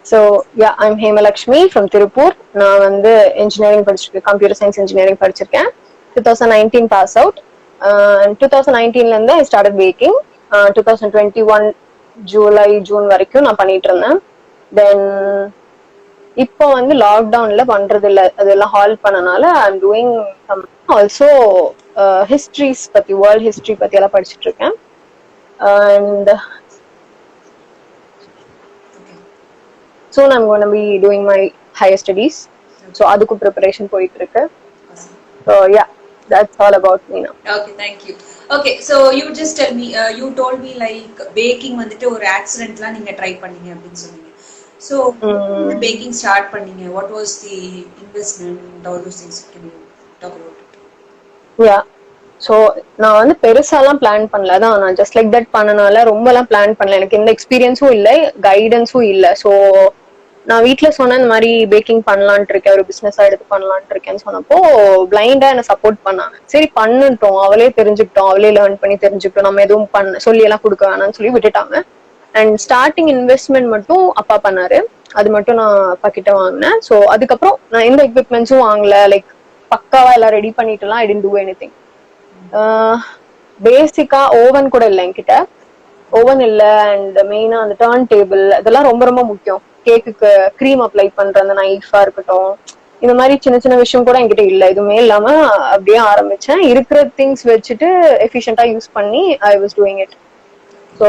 So yeah, I'm Hemalakshmi from Tirupur. நான் வந்து engineering படிச்சிருக்கேன், computer science engineering படிச்சிருக்கேன். 2019 pass out. 2019ல இருந்து I started baking. 2021 ஜூன் வரைக்கும் நான் பண்ணிட்டு இருந்தேன். Then இப்போ வந்து லாக்டவுன்ல பண்றது இல்ல, அதெல்லாம் ஹால்ட் பண்ணனால I'm doing some also histories பத்தி, வேர்ல்ட் ஹிஸ்டரி பத்தி எல்லாம் படிச்சிட்டு இருக்கேன். And soon I'm going to be doing my higher studies. So அதுக்கு preparation போயிட்டு இருக்கு. So yeah, that's all about me now. Okay, thank you. Okay, so you just tell me, you told me like baking வந்துட்டு ஒரு ஆக்சிடென்ட்லாம் நீங்க try பண்ணீங்க அப்படின்னு சொன்னீங்க. So baking start பண்ணீங்க, what was the investment, all those things, can you talk about it? Yeah, so நான் வந்து பெருசாலாம் பிளான் பண்ணல, தான் நான் ஜஸ்ட் லைக் தட் பண்ணனால ரொம்பலாம் பிளான் பண்ணல. எனக்கு எந்த எக்ஸ்பீரியன்ஸும் இல்லை, கைடன்ஸும் இல்லை. ஸோ நான் வீட்டுல சொன்ன இந்த மாதிரி பேக்கிங் பண்ணலான்ட்டு இருக்கேன், ஒரு பிசினஸா எடுத்து பண்ணலான்ட்டு இருக்கேன்னு சொன்னப்போ பிளைண்டா என்ன சப்போர்ட் பண்ணாங்க. சரி பண்ணிட்டோம், அவளே தெரிஞ்சுக்கிட்டோம், அவளே லேர்ன் பண்ணி தெரிஞ்சுக்கிட்டோம், நம்ம எதுவும் சொல்லி எல்லாம் கொடுக்க வேணாம்னு சொல்லி விட்டுட்டாங்க. அண்ட் ஸ்டார்டிங் இன்வெஸ்ட்மெண்ட் மட்டும் அப்பா பண்ணாரு, அது மட்டும் நான் அப்பா கிட்ட வாங்கினேன். ஸோ அதுக்கப்புறம் நான் எந்த எக்யூப்மெண்ட்ஸும் வாங்கல, லைக் பக்காவா எல்லாம் ரெடி பண்ணிட்டுலாம் ஐ டிடன்ட் டூ எனிதிங். பேசிக்கா ஓவன் கூட இல்லை என்கிட்ட, ஓவன் இல்ல. அண்ட் மெயினா அந்த டர்ன் டேபிள் அதெல்லாம் ரொம்ப ரொம்ப முக்கியம். கேக்குக்கு க்ரீம் அப்ளை பண்ற அந்த நைஃபா இருக்கட்டும், இந்த மாதிரி சின்ன சின்ன விஷயம் கூட என்கிட்ட இல்ல. எதுவுமே இல்லாம அப்படியே ஆரம்பிச்சேன். இருக்கிற திங்ஸ் வச்சுட்டு எஃபிஷியன்டா யூஸ் பண்ணி I was doing it. So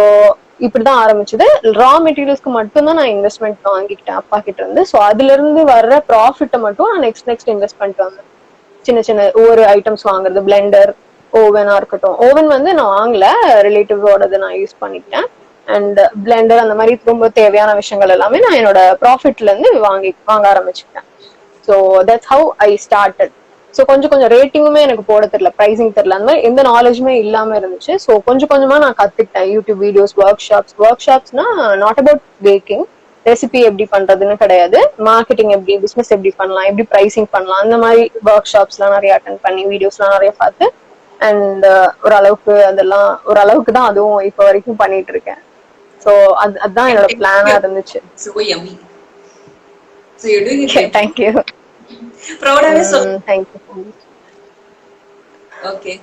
இப்படிதான் ஆரம்பிச்சது. ரா மெட்டீரியல்ஸ்க்கு மட்டும்தான் நான் இன்வெஸ்ட்மெண்ட் வாங்கிக்கிட்டேன் அப்பா கிட்ட இருந்து. ஸோ அதுல இருந்து வர்ற ப்ராஃபிட்டை மட்டும் நான் நெக்ஸ்ட் இன்வெஸ்ட் பண்ணிட்டு வந்தேன். சின்ன சின்ன ஒவ்வொரு ஐட்டம்ஸ் வாங்குறது, பிளெண்டர், ஓவனா இருக்கட்டும். ஓவன் வந்து நான் வாங்கல, ரிலேட்டிவோடது நான் யூஸ் பண்ணிக்கிட்டேன். அண்ட் பிளெண்டர் அந்த மாதிரி ரொம்ப தேவையான விஷயங்கள் எல்லாமே நான் என்னோட ப்ராஃபிட்ல இருந்து வாங்க ஆரம்பிச்சுக்கிட்டேன். So that's how I started. So கொஞ்சம் கொஞ்சம் ரேட்டிங்குமே எனக்கு போட தெரியல, ப்ரைசிங் தெரியல, அந்த மாதிரி எந்த நாலேஜுமே இல்லாம இருந்துச்சு. ஸோ கொஞ்சம் கொஞ்சமா நான் கத்துக்கிட்டேன். யூடியூப் வீடியோஸ், ஒர்க் ஷாப்ஸ்னா நாட் அபவுட் பேக்கிங், ரெசிபி எப்படி பண்றதுன்னு கிடையாது, மார்க்கெட்டிங் எப்படி, பிசினஸ் எப்படி பண்ணலாம், எப்படி ப்ரைசிங் பண்ணலாம், அந்த மாதிரி ஒர்க் ஷாப்ஸ் எல்லாம் நிறைய அட்டென்ட் பண்ணி வீடியோஸ்லாம் நிறைய பார்த்து அண்ட் ஓரளவுக்கு அதெல்லாம் ஓரளவுக்கு தான் அதுவும் இப்போ வரைக்கும் பண்ணிட்டு இருக்கேன். ஸோ அதுதான் என்னோட பிளானா இருந்துச்சு. So yummy. So you're doing it. Thank you. Proud of you. Thank you. Okay.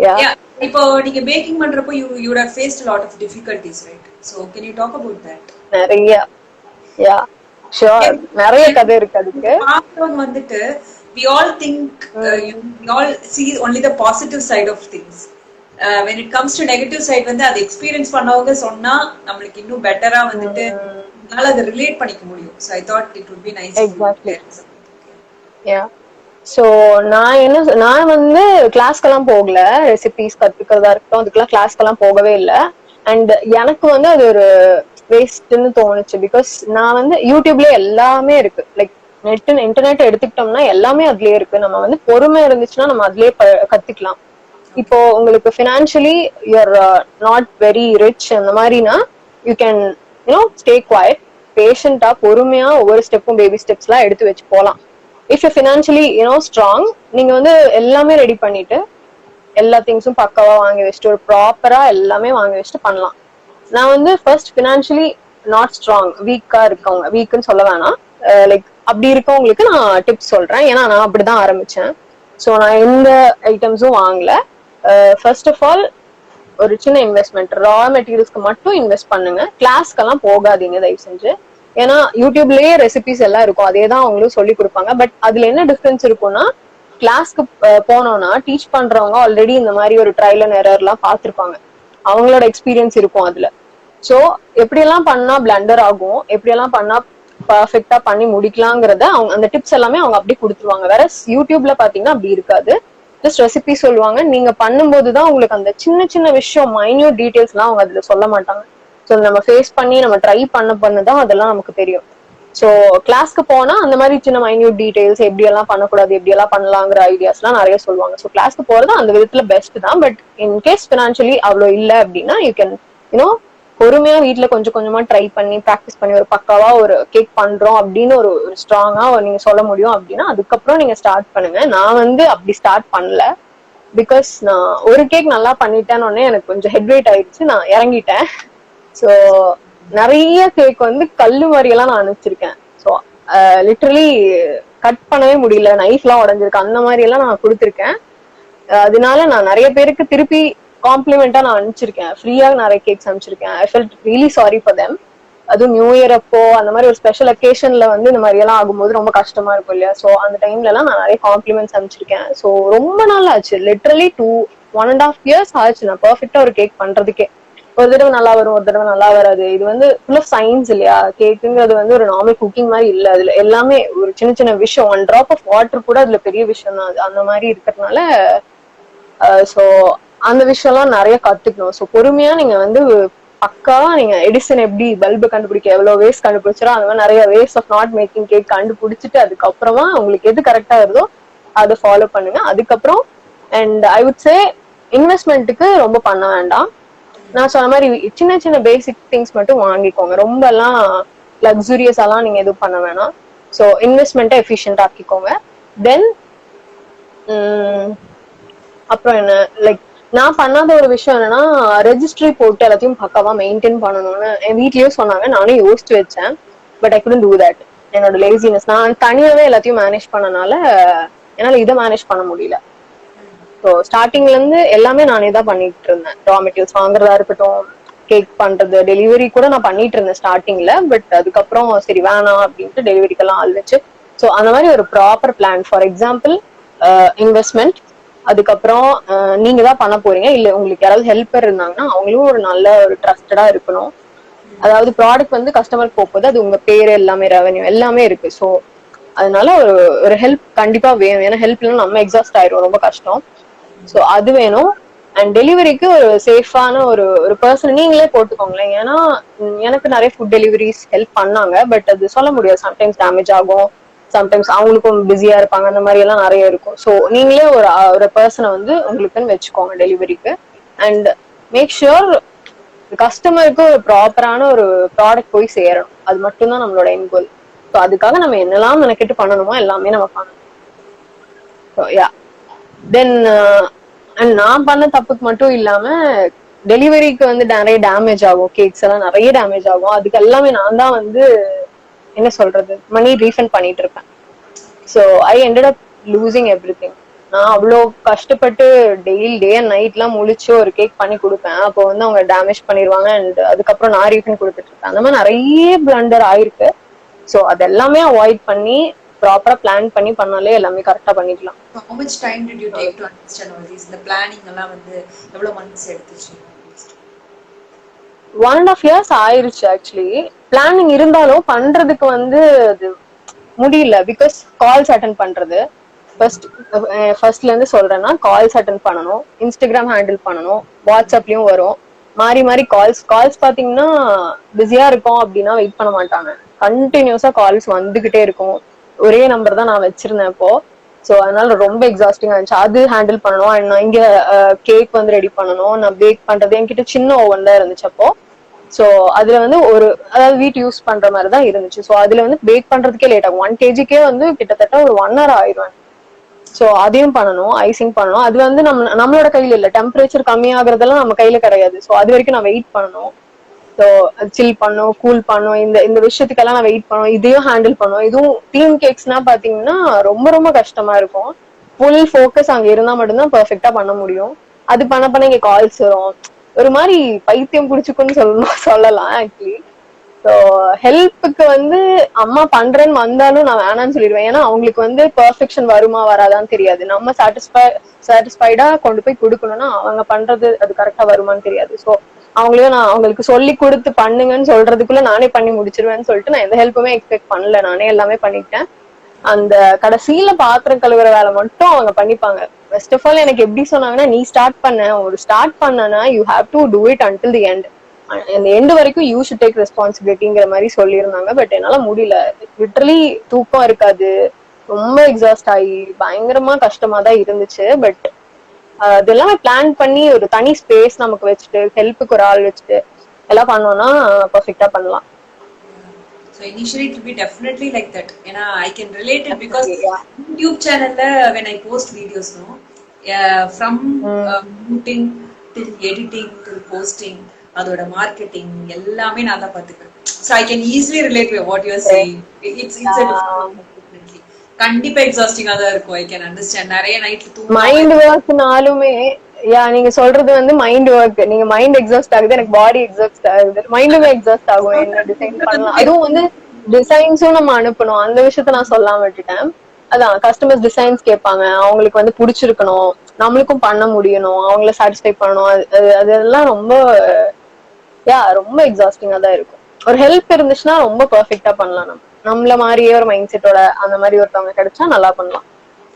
Yeah. இப்போ நீங்க பேக்கிங் பண்றப்போ you would have faced a lot of difficulties, right? So can you talk about that? நிறைய. Yeah, sure. நிறைய கதை இருக்கு அதுக்கு. பாக்குறவங்க வந்துட்டு we all think we all see only the positive side of things. When it comes to negative side வந்து அது experience பண்ணவங்க சொன்னா நம்மளுக்கு இன்னும் பெட்டரா வந்துட்டு நாள அதை ரிலேட் பண்ணிக்க முடியும். So I thought it would be nice. Exactly. Yeah. So நான் வந்து கிளாஸ்க்கெல்லாம் போகல, ரெசிபிஸ் கத்துக்கிறதா இருக்கட்டும் அதுக்கெல்லாம் கிளாஸ்க்கெல்லாம் போகவே இல்லை. அண்ட் எனக்கு வந்து அது ஒரு வேஸ்ட்னு தோணுச்சு. பிகாஸ் நான் வந்து யூடியூப்ல எல்லாமே இருக்கு, லைக் இன்டர்நெட் எடுத்துக்கிட்டோம்னா எல்லாமே அதுலயே இருக்கு. நம்ம வந்து பொறுமை இருந்துச்சுன்னா நம்ம அதுலயே கத்துக்கலாம். இப்போ உங்களுக்கு financially you're not very rich அந்த மாதிரினா யூ கேன் ஸ்டே குவைட், பேஷண்டா பொறுமையா ஒவ்வொரு ஸ்டெப்பும் பேபி ஸ்டெப்ஸ் எல்லாம் எடுத்து வச்சு போகலாம். இஃப் யூ ஃபினான்ஷியலி ஸ்ட்ராங், நீங்க வந்து எல்லாமே ரெடி பண்ணிட்டு எல்லா திங்ஸும் பக்காவா வாங்கி வச்சுட்டு ஒரு ப்ராப்பரா எல்லாமே வாங்கி வச்சுட்டு பண்ணலாம். நான் வந்து ஃபர்ஸ்ட் ஃபினான்ஷியலி நாட் ஸ்ட்ராங், வீக்கா இருக்கவங்க, வீக்குன்னு சொல்ல வேணாம், லைக் அப்படி இருக்கவங்களுக்கு நான் டிப்ஸ் சொல்றேன். ஏன்னா நான் அப்படிதான் ஆரம்பிச்சேன். ஸோ நான் எந்த ஐட்டம்ஸும் வாங்கல. ஃபர்ஸ்ட் ஆஃப் ஆல் ஒரு சின்ன இன்வெஸ்ட்மெண்ட், ரா மெட்டீரியல்ஸ்க்கு மட்டும் இன்வெஸ்ட் பண்ணுங்க. கிளாஸ்க்கெல்லாம் போகாதீங்க தயவு செஞ்சு. ஏன்னா யூடியூப்லயே ரெசிபிஸ் எல்லாம் இருக்கும், அதே தான் அவங்களும் சொல்லி கொடுப்பாங்க. பட் அதுல என்ன டிஃபரன்ஸ் இருக்கும்னா, கிளாஸ்க்கு போனோம்னா டீச் பண்றவங்க ஆல்ரெடி இந்த மாதிரி ஒரு ட்ரையல் அண்ட் எரர் எல்லாம் பார்த்திருப்பாங்க, அவங்களோட எக்ஸ்பீரியன்ஸ் இருக்கும் அதுல. ஸோ எப்படியெல்லாம் பண்ணா பிளண்டர் ஆகும், எப்படியெல்லாம் பண்ணா பர்ஃபெக்டா பண்ணி முடிக்கலாங்கிறத அவங்க அந்த டிப்ஸ் எல்லாமே அவங்க அப்படி கொடுத்துருவாங்க. வேற யூடியூப்ல பாத்தீங்கன்னா அப்படி இருக்காது, ஜஸ்ட் ரெசிபி சொல்லுவாங்க. நீங்க பண்ணும்போதுதான் உங்களுக்கு அந்த சின்ன சின்ன விஷயம், மைன்யூட் டீடைல்ஸ் எல்லாம் அவங்க அதுல சொல்ல மாட்டாங்க. ஸோ நம்ம ஃபேஸ் பண்ணி நம்ம ட்ரை பண்ணதான் அதெல்லாம் நமக்கு தெரியும். ஸோ கிளாஸ்க்கு போனா அந்த மாதிரி சின்ன மைன்யூட் டீடைல்ஸ், எப்படியெல்லாம் பண்ணக்கூடாது, எப்படியெல்லாம் பண்ணலாங்கிற ஐடியாஸ் எல்லாம் நிறைய சொல்லுவாங்க. ஸோ கிளாஸ்க்கு போறது அந்த விதத்துல பெஸ்ட் தான். பட் இன்கேஸ் ஃபினான்ஷியலி அவ்வளோ இல்லை அப்படின்னா யூ கேன் பொறுமையா வீட்டுல கொஞ்சம் கொஞ்சமா ட்ரை பண்ணி ப்ராக்டிஸ் பண்ணி ஒரு பக்காவா ஒரு கேக் பண்றோம் அப்படின்னு ஒரு ஸ்ட்ராங்கா நீங்க சொல்ல முடியும் அப்படின்னா அதுக்கப்புறம் நீங்க ஸ்டார்ட் பண்ணுங்க. நான் வந்து அப்படி ஸ்டார்ட் பண்ணல. பிகாஸ் நான் ஒரு கேக் நல்லா பண்ணிட்டேன்னு எனக்கு கொஞ்சம் ஹெட் வெயிட் ஆயிடுச்சு, நான் இறங்கிட்டேன். ஸோ நிறைய கேக் வந்து கல்லு மாதிரி எல்லாம் நான் அனுப்பிச்சிருக்கேன். ஸோ லிட்டரலி கட் பண்ணவே முடியல, நைஃப் எல்லாம் உடஞ்சிருக்கு, அந்த மாதிரி எல்லாம் நான் கொடுத்துருக்கேன். அதனால நான் நிறைய பேருக்கு திருப்பி காம்ப்ளிமெண்டா நான் அனுப்பிச்சிருக்கேன், ஃப்ரீயா நிறைய கேக்ஸ் அனுப்பிச்சிருக்கேன். I felt really sorry for them. அதுவும் நியூ இயர் அப்போ அந்த மாதிரி ஒரு ஸ்பெஷல் அக்கேஷன்ல வந்து இந்த மாதிரி எல்லாம் ஆகும்போது ரொம்ப கஷ்டமா இருக்கும் இல்லையா. ஸோ அந்த டைம்ல எல்லாம் நான் நிறைய காம்ப்ளிமெண்ட்ஸ் அனுப்பிச்சிருக்கேன். ஸோ ரொம்ப நாள் ஆச்சு, லிட்டரலி 1.5 years ஆச்சு நான் பர்ஃபெக்டா ஒரு கேக் பண்றதுக்கே. ஒரு தடவை நல்லா வரும், ஒரு தடவை நல்லா வராது. இது வந்து ஃபுல் ஆஃப் சயின்ஸ் இல்லையா. கேக்குங்கிறது வந்து ஒரு நார்மல் குக்கிங் மாதிரி இல்ல. அதுல எல்லாமே ஒரு சின்ன சின்ன விஷயம், 1 drop ஆஃப் வாட்டர் கூட அதுல பெரிய விஷயம் தான். அது அந்த மாதிரி இருக்கிறதுனால சோ அந்த விஷயம் எல்லாம் நிறைய கத்துக்கணும். சோ பொறுமையா நீங்க வந்து பக்காவா நீங்க எடிசன் எப்படி பல்பு கண்டுபிடிக்க எவ்வளவு வேஸ் கண்டுபிடிச்சிரோ அந்த மாதிரி நிறைய ways of not making cake கண்டுபிடிச்சிட்டு அதுக்கப்புறமா உங்களுக்கு எது கரெக்டா வருதோ அதை ஃபாலோ பண்ணுங்க. அதுக்கப்புறம் அண்ட் ஐ வுட் சே இன்வெஸ்ட்மெண்ட்டுக்கு ரொம்ப பண்ண வேண்டாம். நான் சொன்ன மாதிரி சின்ன சின்ன பேசிக் திங்ஸ் மட்டும் வாங்கிக்கோங்க. ரொம்ப எல்லாம் லக்ஸூரியஸ் எல்லாம் நீங்க எதுவும் பண்ண வேணாம். So இன்வெஸ்ட்மெண்ட்டை efficient ஆக்கிக்கோங்க. தென் அப்புறம் என்ன, லைக் நான் பண்ணாத ஒரு விஷயம் என்னன்னா ரெஜிஸ்ட்ரி போட்டு எல்லாத்தையும் பக்காவா மெயின்டைன் பண்ணணும்னு என் வீட்லயும் சொன்னாங்க. நானும் யோசிச்சு வச்சேன். But I couldn't do that. என்னோட லேசினஸ், நான் தனியாவே எல்லாத்தையும் மேனேஜ் பண்ணனால என்னால இதை மேனேஜ் பண்ண முடியல. ஸோ ஸ்டார்டிங்ல இருந்து எல்லாமே நானே தான் பண்ணிட்டு இருந்தேன். ரா மெட்டீரியல்ஸ் வாங்குறதா இருக்கட்டும், கேக் பண்றது, டெலிவரி கூட நான் பண்ணிட்டு இருந்தேன் ஸ்டார்டிங்ல. பட் அதுக்கப்புறம் சரி வேணாம் அப்படின்ட்டு டெலிவரிக்கெல்லாம் ஆள் வச்சு ஸோ அந்த மாதிரி ஒரு proper plan. For example investment, அதுக்கப்புறம் நீங்க தான் பண்ண போறீங்க, இல்ல உங்களுக்கு யாராவது ஹெல்ப்பர் இருந்தாங்கன்னா அவங்களும் ஒரு நல்ல ஒரு ட்ரஸ்டடா இருக்கணும். அதாவது ப்ராடக்ட் வந்து கஸ்டமருக்கு போகுது, அது உங்க பேரு எல்லாமே ரெவன்யூ எல்லாமே இருக்கு. ஸோ அதனால ஒரு ஹெல்ப் கண்டிப்பா வேணும். ஏன்னா ஹெல்ப் இல்லைன்னா நம்ம எக்ஸாஸ்ட் ஆயிரும், ரொம்ப கஷ்டம். ஸோ அது வேணும். அண்ட் டெலிவரிக்கு ஒரு சேஃபான ஒரு பர்சன் நீங்களே போட்டுக்கோங்களேன். ஏன்னா எனக்கு நிறைய ஃபுட் டெலிவரிஸ் ஹெல்ப் பண்ணாங்க. பட் அது சொல்ல முடியாது, சம்டைம்ஸ் டேமேஜ் ஆகும், சம்டைம்ஸ் அவங்களுக்கும் பிஸியா இருப்பாங்க, அந்த மாதிரி எல்லாம் நிறைய இருக்கும். ஸோ நீங்களே ஒரு பர்சனை வந்து உங்களுக்குன்னு வச்சுக்கோங்க டெலிவரிக்கு. அண்ட் மேக் ஷுர் கஸ்டமருக்கு ஒரு ப்ராப்பரான ஒரு ப்ராடக்ட் போய் சேரணும். அது மட்டும்தான் நம்மளோட எண்ட் கோல். ஸோ அதுக்காக நம்ம என்னெல்லாம் மெனக்கிட்டு பண்ணணுமோ எல்லாமே நம்ம பண்ணணும். ஸோ யா தென் அண்ட் நான் பண்ண தப்புக்கு மட்டும் இல்லாம டெலிவரிக்கு வந்து நிறைய டேமேஜ் ஆகும், கேக்ஸ் எல்லாம் நிறைய டேமேஜ் ஆகும். அதுக்கு எல்லாமே நான் தான் வந்து என்ன சொல்றது மணி ரீஃபண்ட் பண்ணிட்டு இருப்பேன். So I ended up losing every thing. நான் அவ்வளோ கஷ்டப்பட்டு டே அண்ட் நைட் எல்லாம் முழிச்சு ஒரு கேக் பண்ணி கொடுப்பேன். அப்போ வந்து அவங்க டேமேஜ் பண்ணிடுவாங்க. அண்ட் அதுக்கப்புறம் நான் ரீஃபண்ட் கொடுத்துட்டு இருக்கேன். அந்த மாதிரி நிறைய பிளண்டர் ஆயிருக்கு. ஸோ அதெல்லாமே அவாய்ட் பண்ணி ப்ராப்பரா பிளான் பண்ணி பண்ணாலே எல்லாமே கரெக்டா பண்ணிக்கலாம். How much time did you take to understand all these? இந்த planning எல்லாம் வந்து எவ்வளவு months எடுத்துச்சு? 1.5 years ஆயிருச்சு ஆக்சுவலி. பிளானிங் இருந்தாலும் பண்றதுக்கு வந்து அது முடியல. பிகாஸ் கால்ஸ் அட்டன் பண்றது ஃபர்ஸ்ட்ல இருந்து சொல்றேன்னா, கால்ஸ் அட்டன் பண்ணணும், இன்ஸ்டாகிராம் ஹேண்டில் பண்ணணும், வாட்ஸ்அப்லயும் வரும் மாறி மாறி கால்ஸ் பாத்தீங்கன்னா பிஸியா இருக்கும் அப்படின்னா வெயிட் பண்ண மாட்டாங்க. கண்டினியூஸா கால்ஸ் வந்துகிட்டே இருக்கும். ஒரே நம்பர் தான் நான் வச்சிருந்தேன் இப்போ. ஸோ அதனால ரொம்ப எக்ஸாஸ்டிங்கா இருந்துச்சு. அது ஹேண்டில் பண்ணணும். அண்ட் நான் இங்க கேக் வந்து ரெடி பண்ணணும். நான் பேக் பண்றது என்கிட்ட சின்ன ஓவன் தான் இருந்துச்சு அப்போ. ஸோ அதுல வந்து அதாவது வீட்டு யூஸ் பண்ற மாதிரி தான் இருந்துச்சு. ஸோ அதுல வந்து பேக் பண்றதுக்கே லேட் ஆகும். 1 kgக்கே வந்து கிட்டத்தட்ட ஒரு 1 hour ஆயிடும். ஸோ அதையும் பண்ணணும், ஐசிங் பண்ணணும். அது வந்து நம்மளோட கையில இல்ல, டெம்பரேச்சர் கம்மியாகிறதெல்லாம் நம்ம கையில கிடையாது. ஸோ அது வரைக்கும் நான் வெயிட் பண்ணணும். ஸோ சில் பண்ணும், கூல் பண்ணும், இந்த விஷயத்துக்கெல்லாம் நான் வெயிட் பண்ணும், இதையும் ஹேண்டில் பண்ணும். இதுவும் டீம் கேக்ஸ்னா பாத்தீங்கன்னா ரொம்ப ரொம்ப கஷ்டமா இருக்கும். ஃபுல் ஃபோக்கஸ் அங்க இருந்தா மட்டும்தான் பெர்ஃபெக்டா பண்ண முடியும். அது பண்ண இங்க கால்ஸ் வரும். ஒரு மாதிரி பைத்தியம் பிடிச்சுக்குன்னு சொல்லலாம் ஆக்சுவலி. ஸோ ஹெல்ப்புக்கு வந்து அம்மா பண்றேன்னு வந்தாலும் நான் வேணான்னு சொல்லிடுவேன். ஏன்னா அவங்களுக்கு வந்து பெர்ஃபெக்ஷன் வருமா வராதான்னு தெரியாது. நம்ம சாட்டிஸ்ஃபைடா கொண்டு போய் கொடுக்கணும்னா அவங்க பண்றது அது கரெக்டா வருமானு தெரியாது. ஸோ அவங்களையும் நான் அவங்களுக்கு சொல்லி கொடுத்து பண்ணுங்கன்னு சொல்றதுக்குள்ள நானே பண்ணி முடிச்சிருவேன்னு சொல்லிட்டு நான் எந்த ஹெல்ப்புமே எக்ஸ்பெக்ட் பண்ணல. நானே எல்லாமே பண்ணிட்டேன். அந்த கடைசியில பாத்திரம் கழுவுற வேலை மட்டும் அவங்க பண்ணிப்பாங்க. ஃபர்ஸ்ட் ஆஃப் ஆல் எனக்கு எப்படி சொன்னாங்கன்னா, நீ ஸ்டார்ட் பண்ணனா you have to do it until the end. அந்த எண்டு வரைக்கும் யூ ஷுட் டேக் ரெஸ்பான்சிபிலிட்டிங்கிற மாதிரி சொல்லியிருந்தாங்க. பட் என்னால முடியல. லிட்டரலி தூக்கம் இருக்காது, ரொம்ப எக்ஸாஸ்ட் ஆகி பயங்கரமா கஷ்டமா தான் இருந்துச்சு. பட் அதெல்லாம் பிளான் பண்ணி ஒரு தனி ஸ்பேஸ் நமக்கு வச்சுட்டு ஹெல்ப்புக்கு ஒரு ஆள் வச்சுட்டு எல்லாம் பண்ணோம்னா பர்ஃபெக்டா பண்ணலாம். So initially it will be definitely like that. I can relate it because YouTube channel when I post videos, from shooting till editing till posting, அதோட மார்க்கெட்டிங் எல்லாமே நான் தான் பாத்துக்கிறேன். So I can easily relate with what you are saying. It's a definitely கண்டிப்பா எக்ஸாஸ்டிங்கா தான் இருக்கும். I can understand. நிறைய நைட்ல தூங்க மைண்ட் ஒர்க்னாலுமே நீங்க சொல்றது வந்து மைண்ட் ஒர்க், நீங்க மைண்ட் எக்ஸாஸ்ட் ஆகுது, எனக்கு பாடி எக்ஸாஸ்ட் ஆகுது, மைண்டுமே எக்ஸாஸ்ட் ஆகும். என்ன டிசைன் பண்ணலாம், அதுவும் வந்து டிசைன்ஸும் நம்ம அனுப்பணும், அந்த விஷயத்த நான் சொல்லாம விட்டுட்டேன். அதான் கஸ்டமர்ஸ் டிசைன்ஸ் கேட்பாங்க, அவங்களுக்கு வந்து பிடிச்சிருக்கணும், நம்மளுக்கும் பண்ண முடியணும், அவங்கள சாட்டிஸ்ஃபை பண்ணணும். அதெல்லாம் ரொம்ப ரொம்ப எக்ஸாஸ்டிங்கா தான் இருக்கும். ஒரு ஹெல்ப் இருந்துச்சுன்னா ரொம்ப பெர்ஃபெக்ட்டா பண்ணலாம். நம்மள மாதிரியே ஒரு மைண்ட் செட்டோட அந்த மாதிரி ஒருத்தவங்க கிடைச்சா நல்லா பண்ணலாம்.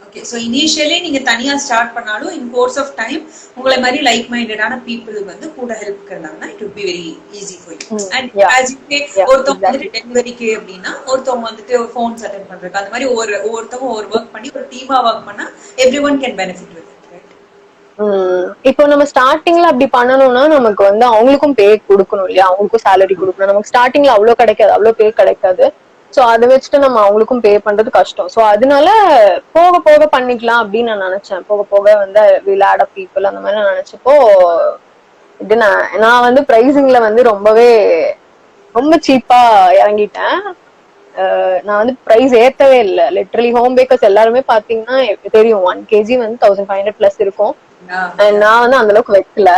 Okay, so initially நீங்க தனியா ஸ்டார்ட் பண்ணாலும் in course of time உங்களை மாதிரி லைக் மைண்டடான people வந்து கூட ஹெல்ப் பண்ணாங்கன்னா it would be very easy for you. And as you say, ஒருத்தவங்க வந்து டெலிவரிக்கு அப்படின்னா ஒருத்தவங்க வந்துட்டு ஒரு ஃபோன்ஸ் அட்டெண்ட் பண்றதுக்கு அந்த மாதிரி ஒருத்தவங்க ஒரு ஒர்க் பண்ணி ஒரு டீமா ஒர்க் பண்ணா everyone can benefit with it, right? இப்போ நம்ம ஸ்டார்டிங்ல அப்படி பண்ணணும்னா நமக்கு வந்து அவங்களுக்கும் பே கொடுக்கணும் இல்லையா, அவங்களுக்கும் சேலரி கொடுக்கணும். நமக்கு ஸ்டார்டிங்ல அவ்வளவு கிடைக்காது, அவ்வளவு பே கிடைக்காது. சோ அதை வச்சுட்டு நம்ம அவங்களுக்கும் பே பண்றது கஷ்டம். சோ அதனால போக போக பண்ணிக்கலாம் அப்படின்னு நான் நினைச்சேன். போக போக வந்து வில் ஆட் அப் பீப்புள் அந்த மாதிரி நான் நினைச்சப்போ இது நான் வந்து பிரைசிங்ல வந்து ரொம்ப சீப்பா இறங்கிட்டேன். நான் வந்து பிரைஸ் ஏத்தவே இல்லை. லிட்டரலி ஹோம் பேக்கர்ஸ் எல்லாருமே பாத்தீங்கன்னா தெரியும் 1 kg வந்து 1500 பிளஸ் இருக்கும். நான் வந்து அந்த அளவுக்கு வைக்கல.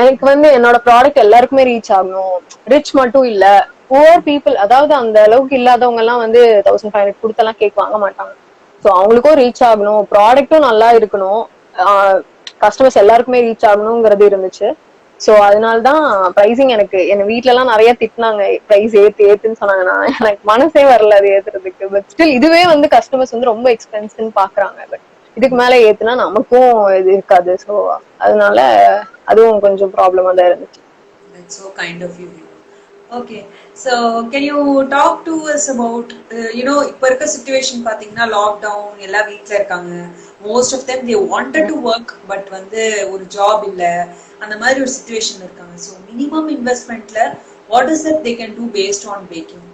எனக்கு வந்து என்னோட ப்ராடக்ட் எல்லாருக்குமே ரீச் ஆகணும், ரிச் மட்டும் இல்ல, புவர் பீப்புள், அதாவது அந்த அளவுக்கு இல்லாதவங்க எல்லாம் வந்து 1500 கொடுத்தெல்லாம் கேக் வாங்க மாட்டாங்க. சோ அவங்களுக்கும் ரீச் ஆகணும், ப்ராடக்டும் நல்லா இருக்கணும், கஸ்டமர்ஸ் எல்லாருக்குமே ரீச் ஆகணுங்கிறது இருந்துச்சு. சோ அதனாலதான் பிரைசிங் என் வீட்டுல எல்லாம் நிறைய திட்டினாங்க, பிரைஸ் ஏத்துன்னு சொன்னாங்க. எனக்கு மனசே வரல அது ஏத்துறதுக்கு. பட் ஸ்டில் இதுவே வந்து கஸ்டமர்ஸ் வந்து ரொம்ப எக்ஸ்பென்சிவ்னு பாக்குறாங்க. பட் இதுக்கு மேல ஏத்துனா நமக்கும் இது இருக்காது. சோ அதனால அதுவும் கொஞ்சம் ப்ராப்ளமா தான் இருந்துச்சு. That's so kind of you. Okay, so can you talk to us about இப்ப இருக்க சிச்சுவேஷன் பாத்தீங்கன்னா லாக்டவுன், எல்லா வீட்ல இருக்காங்க. Most of them they wanted to work but வந்து ஒரு ஜாப் இல்ல, அந்த மாதிரி ஒரு சிச்சுவேஷன் இருக்காங்க. ஸோ மினிமம் இன்வெஸ்ட்மெண்ட்ல what is that they can do based on baking?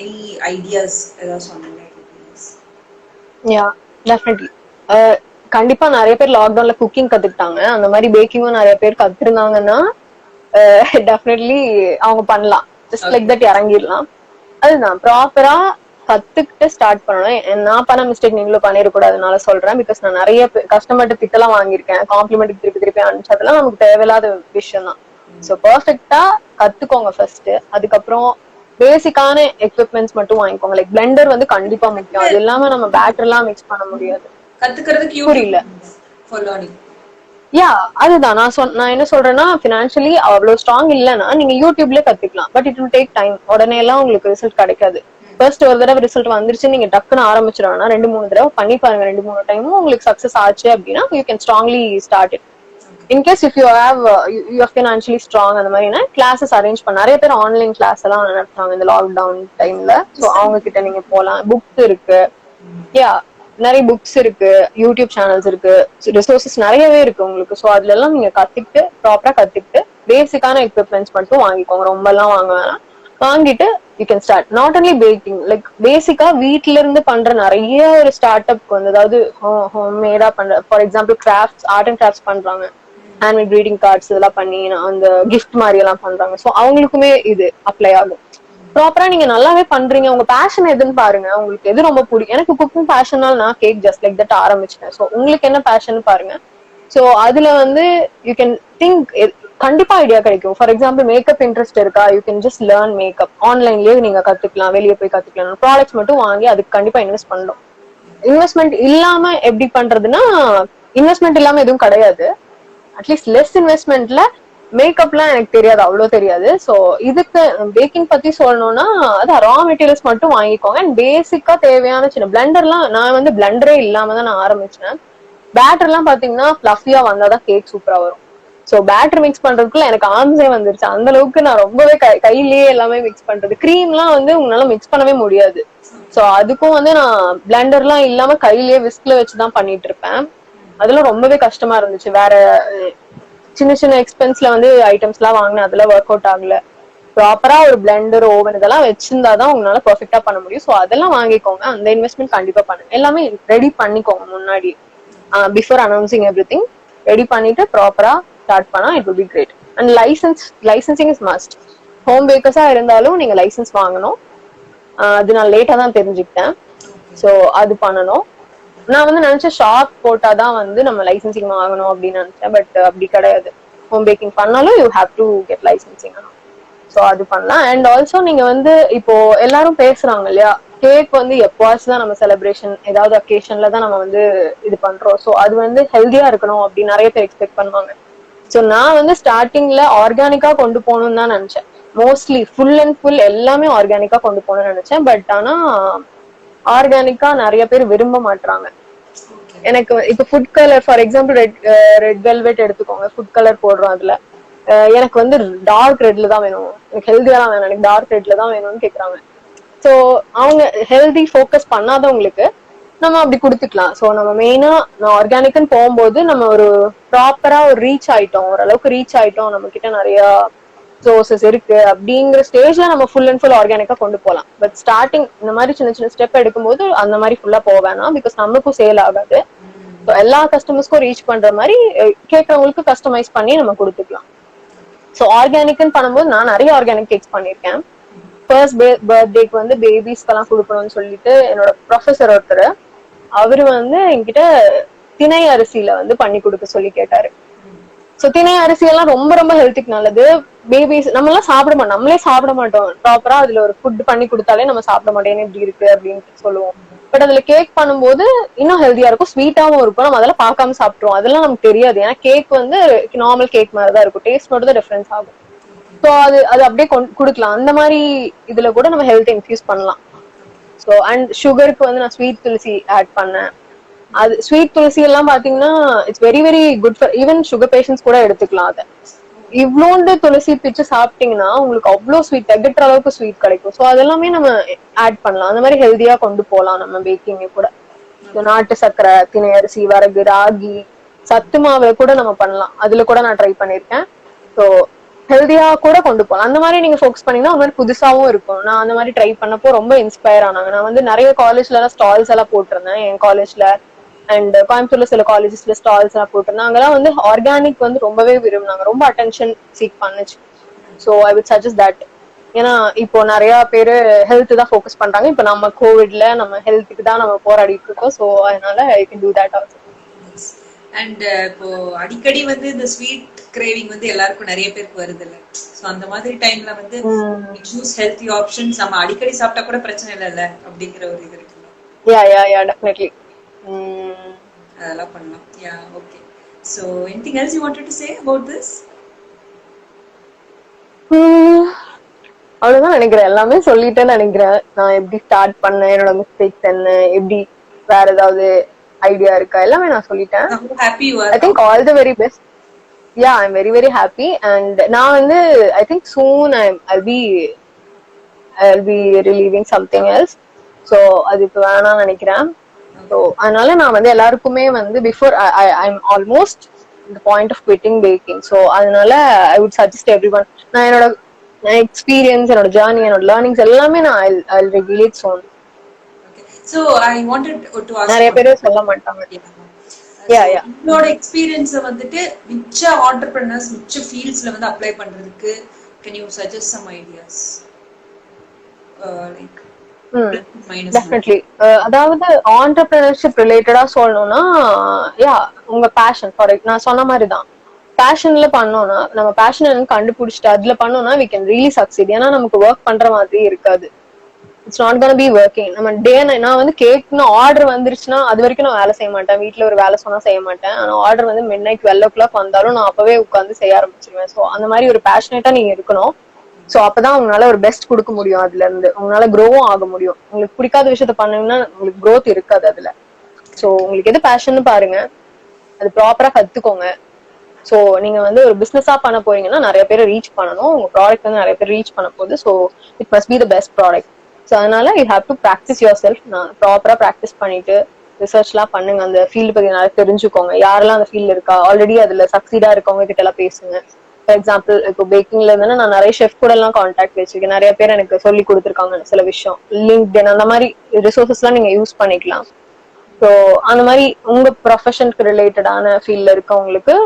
Any ideas ஏதாவது சொன்னீங்க? டெஃபினெட்லி கண்டிப்பா நிறைய பேர் லாக்டவுன்ல குக்கிங் கத்துக்கிட்டாங்க. அந்த மாதிரி பேக்கிங்கும் நிறைய பேர் கத்துருந்தாங்கன்னா டெஃபினெட்லி அவங்க பண்ணலாம். ஜஸ்ட் லைக் தட் இறங்கிடலாம். அதுதான் ப்ராப்பரா கத்துக்கிட்டு ஸ்டார்ட் பண்ணணும். நான் பண்ண மிஸ்டேக் நீங்களும் பண்ணிடக்கூடாதுனால சொல்றேன். பிகாஸ் நான் நிறைய கஸ்டமர்கிட்ட திட்டெல்லாம் வாங்கியிருக்கேன், காம்ப்ளிமெண்ட் திருப்பி அனுப்பிச்சதெல்லாம் நமக்கு தேவையில்லாத விஷயம் தான். சோ பெர்ஃபெக்ட்டா கத்துக்கோங்க ஃபர்ஸ்ட். அதுக்கப்புறம் பேசிக்கான எக்யூப்மெண்ட்ஸ் மட்டும் வாங்கிக்கோங்க. லைக் பிளெண்டர் வந்து கண்டிப்பா முக்கியம். அது இல்லாம நம்ம பேட்டர் எல்லாம் மிக்ஸ் பண்ண முடியாது. கத்துக்கிறதுக்கு புரியல. அதுதான் நான் என்ன சொல்றேன்னா, பினான்சியலி அவ்வளவு ஸ்ட்ராங் இல்லைன்னா நீங்க யூடியூப்ல கத்துக்கலாம். But it will take time. உடனே எல்லாம் உங்களுக்கு ரிசல்ட் கிடைக்காது. ஃபர்ஸ்ட் ஒரு தடவை ரிசல்ட் வந்துருச்சு நீங்க டக்குன்னு ஆரம்பிச்சிடணும்னா 2-3 தடவை பண்ணி பாருங்க. 2-3 டைமும் உங்களுக்கு சக்சஸ் ஆச்சு அப்படின்னா you can strongly start it. In case if you are financially strong அந்த மாதிரி கிளாஸஸ் அரேஞ்ச் பண்ண நிறைய பேர் ஆன்லைன் கிளாஸ் எல்லாம் நடத்துறாங்க இந்த லாக்டவுன் டைம்ல. ஸோ அவங்க கிட்ட நீங்க போலாம். புக்ஸ் இருக்கு, நிறைய புக்ஸ் இருக்கு, யூடியூப் சேனல்ஸ் இருக்கு, ரிசோர்சஸ் நிறையவே இருக்கு உங்களுக்கு. ஸோ அதுல எல்லாம் நீங்க கத்துக்கிட்டு ப்ராப்பரா கத்துக்கிட்டு பேசிக்கான எக்யூப்மெண்ட்ஸ் மட்டும் வாங்கிக்கோங்க. ரொம்ப எல்லாம் வாங்க வேணாம். வாங்கிட்டு you can start. Not only baking, like பேசிக்கா வீட்ல இருந்து பண்ற நிறைய ஒரு ஸ்டார்ட் அப் வந்து, அதாவது ஹோம் மேடா பண்ற, for example crafts, art and crafts பண்றாங்க, ஹேண்ட்மேட் கிரீட்டிங் கார்ட்ஸ் இதெல்லாம் பண்ணி அந்த கிஃப்ட் மாதிரி எல்லாம் பண்றாங்க. ஸோ அவங்களுக்குமே இது அப்ளை ஆகும். ப்ராப்பரா நீங்க நல்லாவே பண்றீங்க, உங்க பேஷன் எதுன்னு பாருங்க. உங்களுக்கு எது ரொம்ப பிடிக்கும். எனக்கு குக்கிங் பேஷனால நான் கேக் ஜஸ்ட் லைக் தட் ஆரம்பிச்சிட்டேன். ஸோ உங்களுக்கு என்ன பேஷன் பாருங்க. ஸோ அதுல வந்து யூ கேன் திங்க், கண்டிப்பா ஐடியா கிடைக்கும். ஃபார் எக்ஸாம்பிள் மேக்கப் இன்ட்ரெஸ்ட் இருக்கா, you can just learn makeup. ஆன்லைன்லயே நீங்க கத்துக்கலாம், வெளியே போய் கத்துக்கலாம். ப்ராடக்ட்ஸ் மட்டும் வாங்கி அதுக்கு கண்டிப்பா இன்வெஸ்ட் பண்ணணும். இன்வெஸ்ட்மெண்ட் இல்லாம எப்படி பண்றதுன்னா, இன்வெஸ்ட்மெண்ட் இல்லாம எதுவும் கிடையாது. அட்லீஸ்ட் லெஸ் இன்வெஸ்ட்மெண்ட்ல மேக்கப்லாம் எனக்கு தெரியாது, அவ்வளவு தெரியாது. சோ இதுக்கு பேக்கிங் பத்தி சொல்லணும்னா அது ரா மெட்டீரியல்ஸ் மட்டும் வாங்கிக்கோங்க. அண்ட் பேசிக்கா தேவையான சின்ன பிளெண்டர்லாம், நான் வந்து பிளெண்டரே இல்லாம தான் நான் ஆரம்பிச்சேன். பேட்டர் எல்லாம் பாத்தீங்கன்னா ஃபிளஃபியா வந்தாதான் கேக் சூப்பரா வரும். சோ பேட்டர் மிக்ஸ் பண்றதுக்குள்ள எனக்கு ஆன்சே வந்துருச்சு. அந்த அளவுக்கு நான் ரொம்பவே கையிலேயே எல்லாமே மிக்ஸ் பண்றது. கிரீம் எல்லாம் வந்து உங்களால மிக்ஸ் பண்ணவே முடியாது. சோ அதுக்கும் வந்து நான் பிளெண்டர்லாம் இல்லாம கையிலேயே விஸ்க்ல வச்சுதான் பண்ணிட்டு இருப்பேன். அதெல்லாம் ரொம்பவே கஷ்டமா இருந்துச்சு. வேற சின்ன சின்ன எக்ஸ்பென்ஸ்ல வந்து ஐட்டம்ஸ் எல்லாம் வாங்கினேன், அதெல்லாம் ஒர்க் அவுட் ஆகல. ப்ராப்பரா ஒரு பிளெண்டர், ஓவன் இதெல்லாம் வச்சிருந்தாதான் உங்களால பெர்ஃபெக்டா பண்ண முடியும். சோ அதெல்லாம் வாங்கிக்கோங்க. அந்த இன்வெஸ்ட்மெண்ட் கண்டிப்பா பண்ணுங்க. எல்லாமே ரெடி பண்ணிக்கோங்க முன்னாடி, before announcing everything ready பண்ணிட்டு ப்ராப்பரா ஸ்டார்ட் பண்ணா it will be great. And licensing is must. Home பேக்கர்ஸா இருந்தாலும் நீங்க லைசன்ஸ் வாங்கணும். அது நான் லேட்டா தான் தெரிஞ்சுக்கிட்டேன். ஸோ அது பண்ணணும். நான் வந்து நினைச்சேன் ஷாப் போட்டாதான் வந்து நம்ம லைசன்சிங் வாங்கணும் அப்படின்னு நினைச்சேன். பட் அப்படி கிடையாது. ஹோம் பேக்கிங் பண்ணாலும் you have to get licensing. So அது பண்ணலாம். அண்ட் ஆல்சோ நீங்க வந்து இப்போ எல்லாரும் பேசுறாங்க இல்லையா, கேக் வந்து எப்பவாச்சும் தான் நம்ம செலிப்ரேஷன் ஏதாவது அக்கேஷன்ல தான் நம்ம வந்து இது பண்றோம். ஸோ அது வந்து ஹெல்தியா இருக்கணும் அப்படின்னு நிறைய பேர் எக்ஸ்பெக்ட் பண்ணுவாங்க. ஸோ நான் வந்து ஸ்டார்டிங்ல ஆர்கானிக்கா கொண்டு போகணும்னு தான் நினைச்சேன். மோஸ்ட்லி ஃபுல் அண்ட் ஃபுல் எல்லாமே ஆர்கானிக்கா கொண்டு போகணும்னு நினைச்சேன். பட் ஆனா ஆர்கானிக்கா நிறைய பேர் விரும்ப மாட்டாங்க. எனக்கு இப்ப food colour for example red velvet எடுத்துக்கோங்க. ஃபுட் கலர் போடுறோம் அதுல. எனக்கு வந்து டார்க் ரெட்ல தான் வேணும், எனக்கு ஹெல்தியா தான் வேணும், எனக்கு டார்க் ரெட்ல தான் வேணும்னு கேக்குறாங்க. ஸோ அவங்க ஹெல்தி ஃபோக்கஸ் பண்ணாதவங்களுக்கு நம்ம அப்படி கொடுத்துக்கலாம். ஸோ நம்ம மெயினா நான் ஆர்கானிக்னு போகும்போது நம்ம ஒரு ப்ராப்பரா ஒரு ரீச் ஆயிட்டோம், ஓரளவுக்கு ரீச் ஆயிட்டோம், நம்ம கிட்ட நிறைய சோர்சஸ் இருக்கு அப்படிங்கிற ஸ்டேஜ்ல நம்ம ஃபுல் அண்ட் ஃபுல் ஆர்கானிக்கா கொண்டு போகலாம். பட் ஸ்டார்டிங் இந்த மாதிரி சின்ன சின்ன ஸ்டெப் எடுக்கும்போது அந்த மாதிரி ஃபுல்லா போவேணாம். பிகாஸ் நமக்கும் சேல் ஆகாது. ஸோ எல்லா கஸ்டமர்ஸ்க்கும் ரீச் பண்ற மாதிரி கேட்கறவங்களுக்கு கஸ்டமைஸ் பண்ணி நம்ம கொடுத்துக்கலாம். ஸோ ஆர்கானிக்னு பண்ணும்போது நான் நிறைய ஆர்கானிக் கேக்ஸ் பண்ணியிருக்கேன். ஃபர்ஸ்ட் பர்த்டேக்கு வந்து பேபிஸ்க்கெல்லாம் கொடுக்கணும்னு சொல்லிட்டு என்னோட ப்ரொஃபஸர் ஒருத்தர், அவரு வந்து என்கிட்ட திணை அரிசியில வந்து பண்ணி கொடுக்க சொல்லி கேட்டாரு. ஸோ திணை அரிசி எல்லாம் ரொம்ப ரொம்ப ஹெல்த்துக்கு நல்லது. பேபிஸ் நம்ம எல்லாம் சாப்பிட மாட்டோம், நம்மளே சாப்பிட மாட்டோம். ப்ராப்பரா அதுல ஒரு ஃபுட் பண்ணி கொடுத்தாலே நம்ம சாப்பிட மாட்டேன்னு இப்படி இருக்கு அப்படின்னு சொல்லுவோம். பட் அதுல கேக் பண்ணும்போது இன்னும் ஹெல்தியா இருக்கும், ஸ்வீட்டாவும் இருக்கும். நம்ம அதெல்லாம் பார்க்காம சாப்பிட்டுருவோம், அதெல்லாம் நமக்கு தெரியாது. ஏன்னா கேக் வந்து நார்மல் கேக் மாதிரி தான் இருக்கும், டேஸ்ட் மட்டும் தான் டிஃபரன்ஸ் ஆகும். ஸோ அது அப்படியே கொடுக்கலாம். அந்த மாதிரி இதுல கூட நம்ம ஹெல்த் இன்ஃபியூஸ் பண்ணலாம். ஸோ அண்ட் சுகருக்கு வந்து நான் ஸ்வீட் துளசி ஆட் பண்ணேன். அது ஸ்வீட் துளசி எல்லாம் பாத்தீங்கன்னா it's very very good for even sugar patients கூட எடுத்துக்கலாம். அதை இவ்வளோண்டு துளசி பிச்சு சாப்பிட்டீங்கன்னா உங்களுக்கு அவ்வளோ ஸ்வீட், தகட்டுற அளவுக்கு ஸ்வீட் கிடைக்கும். ஸோ அதெல்லாமே நம்ம ஆட் பண்ணலாம். அந்த மாதிரி ஹெல்தியா கொண்டு போகலாம் நம்ம பேக்கிங்க கூட. நாட்டு சர்க்கரை, திணை அரிசி, வரகு, ராகி, சத்து மாவை கூட நம்ம பண்ணலாம். அதுல கூட நான் ட்ரை பண்ணிருக்கேன். ஸோ ஹெல்தியா கூட கொண்டு போகலாம். அந்த மாதிரி நீங்க ஃபோக்கஸ் பண்ணீங்கன்னா ஒரு மாதிரி புதுசாவும் இருக்கும். நான் அந்த மாதிரி ட்ரை பண்ணப்போ ரொம்ப இன்ஸ்பயர் ஆனாங்க. நான் வந்து நிறைய காலேஜ்ல எல்லாம் ஸ்டால்ஸ் எல்லாம் போட்டிருந்தேன். என் காலேஜ்ல அண்ட் கோயம்புத்தூர்ல சில காலேஜஸ்ல ஸ்டால்ஸ் எல்லாம் போட்டிருந்தேன். அங்கெல்லாம் வந்து ஆர்கானிக் வந்து ரொம்பவே விரும்பினாங்க, ரொம்ப அட்டென்ஷன் சீக் பண்ணுச்சு. So I would suggest that. ஏன்னா இப்போ நிறைய பேரு ஹெல்த் தான் ஃபோக்கஸ் பண்றாங்க. இப்போ நம்ம கோவிட்ல நம்ம ஹெல்த்துக்கு தான் நம்ம போராடிட்டு இருக்கோம். ஸோ அதனால I can do that also. And இப்போ அடிக்கடி வந்து இந்த ஸ்வீட் கிரேவிங் வந்து எல்லாருக்கும் நிறைய பேருக்கு வருது இல்ல. சோ அந்த மாதிரி டைம்ல வந்து சூஸ் ஹெல்தி ஆப்ஷன்ஸ். நம்ம அடிக்கடி சாப்பிட்டா கூட பிரச்சனை இல்ல அப்படிங்கிற ஒரு இது இருக்கு. Yeah definitely. அதெல்லாம் பண்ணலாம். Yeah okay. So anything else you wanted to say about this? அவ்வளவுதான் நினைக்கிறேன், எல்லாமே சொல்லிட்டேன்னு நினைக்கிறேன். நான் எப்படி ஸ்டார்ட் பண்ணேன், என்னோட மிஸ்டேக்ஸ் என்ன, எப்படி வேற ஏதாவது ஐடியா இருக்கா, எல்லாமே நான் சொல்லிட்டேன். I think all the very best. Yeah I am very very happy. And நான் வந்து I think soon I'll be relieving something else. So அது இப்போ வேணாம்னு நினைக்கிறேன். ஸோ அதனால நான் வந்து எல்லாருக்குமே வந்து before I am almost the point of quitting baking. So அதனால I would suggest everyone. நான் என்னோட எக்ஸ்பீரியன்ஸ், என்னோட ஜர்னி, என்னோட லேர்னிங்ஸ் எல்லாமே நான் I'll reveal it soon. Okay. So I wanted to ask, நிறைய பேர் சொல்ல மாட்டாங்க. உங்களோட எக்ஸ்பீரியன்ஸ் வந்துட்டு மிச்ச entrepreneurs மிச்ச ஃபீல்ட்ஸ்ல வந்து அப்ளை பண்றதுக்கு can you suggest some ideas? Like definitely. அதாவது ஆண்டர்பிரினர்ஷிப் ரிலேட்டடா சொல்லணும்னா யா உங்க பேஷன் ஃபார் நான் சொன்ன மாதிரி தான். பேஷன்ல பண்ணோம்னா நம்ம பேஷன் என்னன்னு கண்டுபிடிச்சிட்டு அதுல பண்ணோம்னா we can really succeed. ஏன்னா நமக்கு ஒர்க் பண்ற மாதிரி இருக்காது. It's not gonna be working. நம்ம நான் வந்து கேக்னு ஆர்டர் வந்துருச்சுன்னா அது வரைக்கும் நான் வேலை செய்ய மாட்டேன். வீட்டுல ஒரு வேலை சொன்னா செய்ய மாட்டேன். ஆனா ஆர்டர் வந்து midnight 12 o'clock வந்தாலும் நான் அப்பவே உட்காந்து செய்ய ஆரம்பிச்சிருவேன். ஸோ அந்த மாதிரி ஒரு பேஷனேட்டா நீங்க இருக்கணும். ஸோ அப்பதான் உங்களால ஒரு பெஸ்ட் கொடுக்க முடியும். அதுல இருந்து உங்களால க்ரோவும் ஆக முடியும். உங்களுக்கு பிடிக்காத விஷயத்த பண்ணீங்கன்னா உங்களுக்கு க்ரோத் இருக்காது அதுல. ஸோ உங்களுக்கு எது பேஷன் பாருங்க, அது ப்ராப்பரா கத்துக்கோங்க. ஸோ நீங்க வந்து ஒரு பிசினஸா பண்ண போறீங்கன்னா நிறைய பேரை ரீச் பண்ணணும். உங்க ப்ராடக்ட் வந்து நிறைய பேர் ரீச் பண்ண போகுது. So it must be the best product. So அதனால you have to practise yourself. நான் ப்ராப்பரா ப்ராக்டிஸ் பண்ணிட்டு ரிசர்ச் எல்லாம் பண்ணுங்க. அந்த ஃபீல்டு பத்தி நிறைய தெரிஞ்சுக்கோங்க. யாரெல்லாம் அந்த ஃபீல்டு இருக்கா, ஆல்ரெடி அதுல சக்சீடா இருக்கவங்க கிட்ட எல்லாம் பேசுங்க. ஃபார் எக்ஸாம்பிள் இப்போ பேக்கிங்ல இருந்தா நான் நிறைய ஷெஃப் கூட எல்லாம் கான்டாக்ட் வச்சிருக்கேன். நிறைய பேர் எனக்கு சொல்லி கொடுத்துருக்காங்க சில விஷயம். லிங்க்டின் அந்த மாதிரி ரிசோர்சஸ் எல்லாம் நீங்க யூஸ் பண்ணிக்கலாம். ஸோ அந்த மாதிரி உங்க ப்ரொஃபஷனுக்கு ரிலேட்டடான ஃபீல்ட்ல இருக்கவங்களுக்கு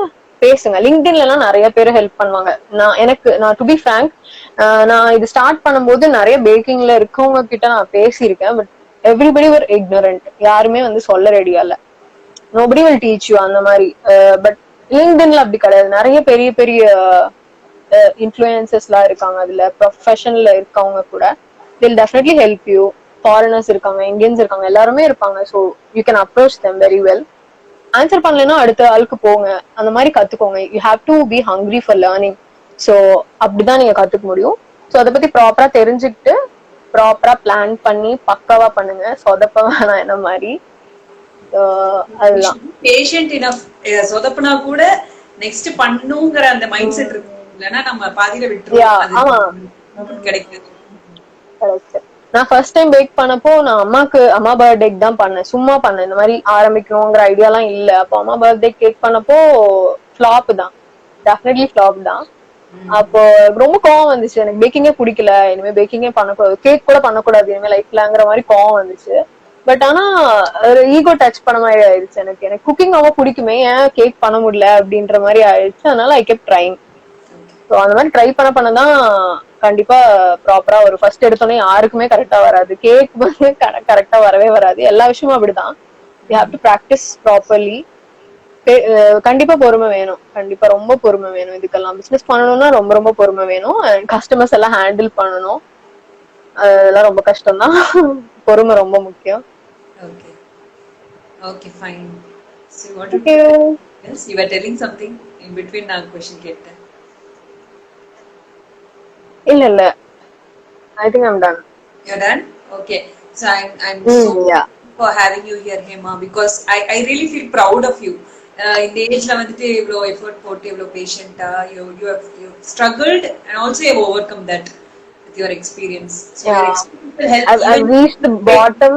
பேசுங்க. லிங்க்டின்ல எல்லாம் நிறைய பேர் ஹெல்ப் பண்ணுவாங்க. நான் டு பி ஃபிராங்க், நான் இது ஸ்டார்ட் பண்ணும்போது நிறைய பேக்கிங்ல இருக்கவங்க கிட்ட நான் பேசியிருக்கேன். பட் எவ்ரிபடி ஒரு இக்னோரண்ட். யாருமே வந்து சொல்ல ரெடியா இல்ல. நோபடி வில் டீச் யூ அந்த மாதிரி. பட் லிங்க்டின்ல அப்படி கிடையாது. நிறைய பெரிய பெரிய இன்ஃப்ளூயன்சஸ் எல்லாம் இருக்காங்க. அதுல ப்ரொஃபஷன்ல இருக்கவங்க கூட will definitely help you. Foreigners இருக்காங்க, இந்தியன்ஸ் இருக்காங்க, எல்லாருமே இருப்பாங்க. So you can approach them very well. Answer பண்ணலன்னா அடுத்த ஆளுக்கு போங்க, அந்த மாதிரி கத்துக்கோங்க. You have to be hungry for learning. So அப்படிதான் நீங்க கத்துக்க முடியும். ஸோ அதை பத்தி ப்ராப்பரா தெரிஞ்சுக்கிட்டு ப்ராப்பரா பிளான் பண்ணி பக்காவா பண்ணுங்க. சொதப்ப வேணாம் என்ன மாதிரி. அதுதான் பேஷண்ட் இனஃப். சொதப்புனா கூட நெக்ஸ்ட் பண்ணுங்கிற அந்த மைண்ட் செட் இருக்கு. இல்லைன்னா நம்ம பாதியில விட்டுருவோம். ஆமா கிடைக்குது. நான் ஃபர்ஸ்ட் டைம் பேக் பண்ணப்போ நான் அம்மா பர்த்டேக்கு தான் பண்ணேன். சும்மா பண்ணேன். இந்த மாதிரி ஆரம்பிக்கணுங்கிற ஐடியா எல்லாம் இல்ல. அப்போ அம்மா பர்த்டே கேக் பண்ணப்போ ஃபிளாப் தான், டெஃபினெட்லி ஃபிளாப் தான். அப்போ ரொம்ப கோவம் வந்துச்சு. எனக்கு பேக்கிங்கே பிடிக்கல, இனிமே பேக்கிங்கே பண்ணக்கூடாது, கேக் கூட பண்ணக்கூடாது இனிமே லைஃப்லங்கிற மாதிரி கோவம் வந்துச்சு. பட் ஆனா ஒரு ஈகோ டச் பண்ண மாதிரி ஆயிடுச்சு. எனக்கு குக்கிங் ரொம்ப பிடிக்குமே, ஏன் கேக் பண்ண முடியல அப்படின்ற மாதிரி ஆயிடுச்சு. அதனால ஐ கெப்ட் ட்ரைங். ஸோ அந்த மாதிரி ட்ரை பண்ணதான் கண்டிப்பா ப்ராப்பரா ஒரு ஃபர்ஸ்ட் எடுத்தோன்னே யாருக்குமே கரெக்டா வராது. கேக் வந்து கரெக்டா வரவே வராது. எல்லா விஷயமும் அப்படிதான். You have to practise properly. கண்டிப்பா பொறுமை வேணும். கண்டிப்பா ரொம்ப பொறுமை வேணும். இதுக்கெல்லாம் பிசினஸ் பண்ணணும்னா ரொம்ப ரொம்ப பொறுமை வேணும். கஸ்டமர்ஸ் எல்லாம் ஹேண்டில் பண்ணணும். அதெல்லாம் ரொம்ப கஷ்டம் தான். பொறுமை ரொம்ப முக்கியம். Okay. Okay, fine. So what Thank you. Yes, you were telling something in between. நான் question கேட்டேன். இல்ல I think I'm done. You're done? Okay. So I'm so yeah. for having you here, Hema, because I really feel proud of you. இந்த ஏஜ்ல வந்துட்டு இவ்வளோ effort போட்டு இவ்வளோ பேஷண்டா you have struggled and also you have overcome that with your experience. So your experience will help. I've reached the bottom.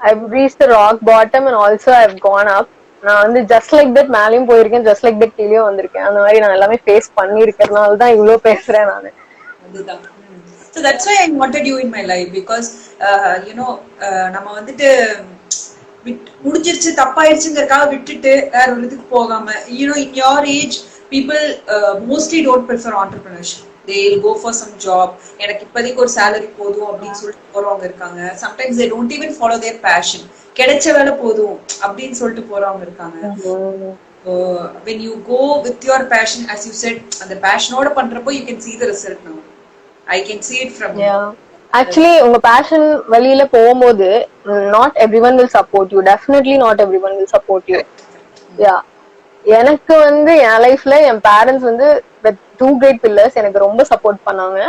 I've reached the rock bottom and also I've gone up. நான் வந்து just like that மேலயும் போயிருக்கேன், just like that கீழயும் வந்திருக்கேன். அந்த மாதிரி நான் எல்லாமே face பண்ணிருக்கிறதுனால தான் இவ்வளோ பேசுறேன் நானு. அதுதான். So that's why I wanted you in my life, because you know நம்ம வந்துட்டு முடிஞ்சிருச்சு தப்பாயிருச்சுங்கிறதுக்காக விட்டுட்டு வேற ஒரு இதுக்கு போகாம, you know, in your age people mostly don't prefer entrepreneurship. They'll go for some job. எனக்கு இப்போதைக்கு ஒரு salary போதும் அப்படின்னு சொல்லிட்டு போறவங்க இருக்காங்க. Sometimes they don't even follow their passion. கிடைச்ச வேலை போதும் அப்படின்னு சொல்லிட்டு போறவங்க இருக்காங்க. When you go with your passion, as you said, அந்த passionோட பண்றப்போ you can see the result now. I can see it from you. Actually உங்க பேஷன் வழியில போகும்போது not everyone will support you. Definitely not everyone will support you. Yeah. எனக்கு வந்து என் லைஃப்ல என் parents வந்து two great pillars எனக்கு ரொம்ப சப்போர்ட் பண்ணாங்க.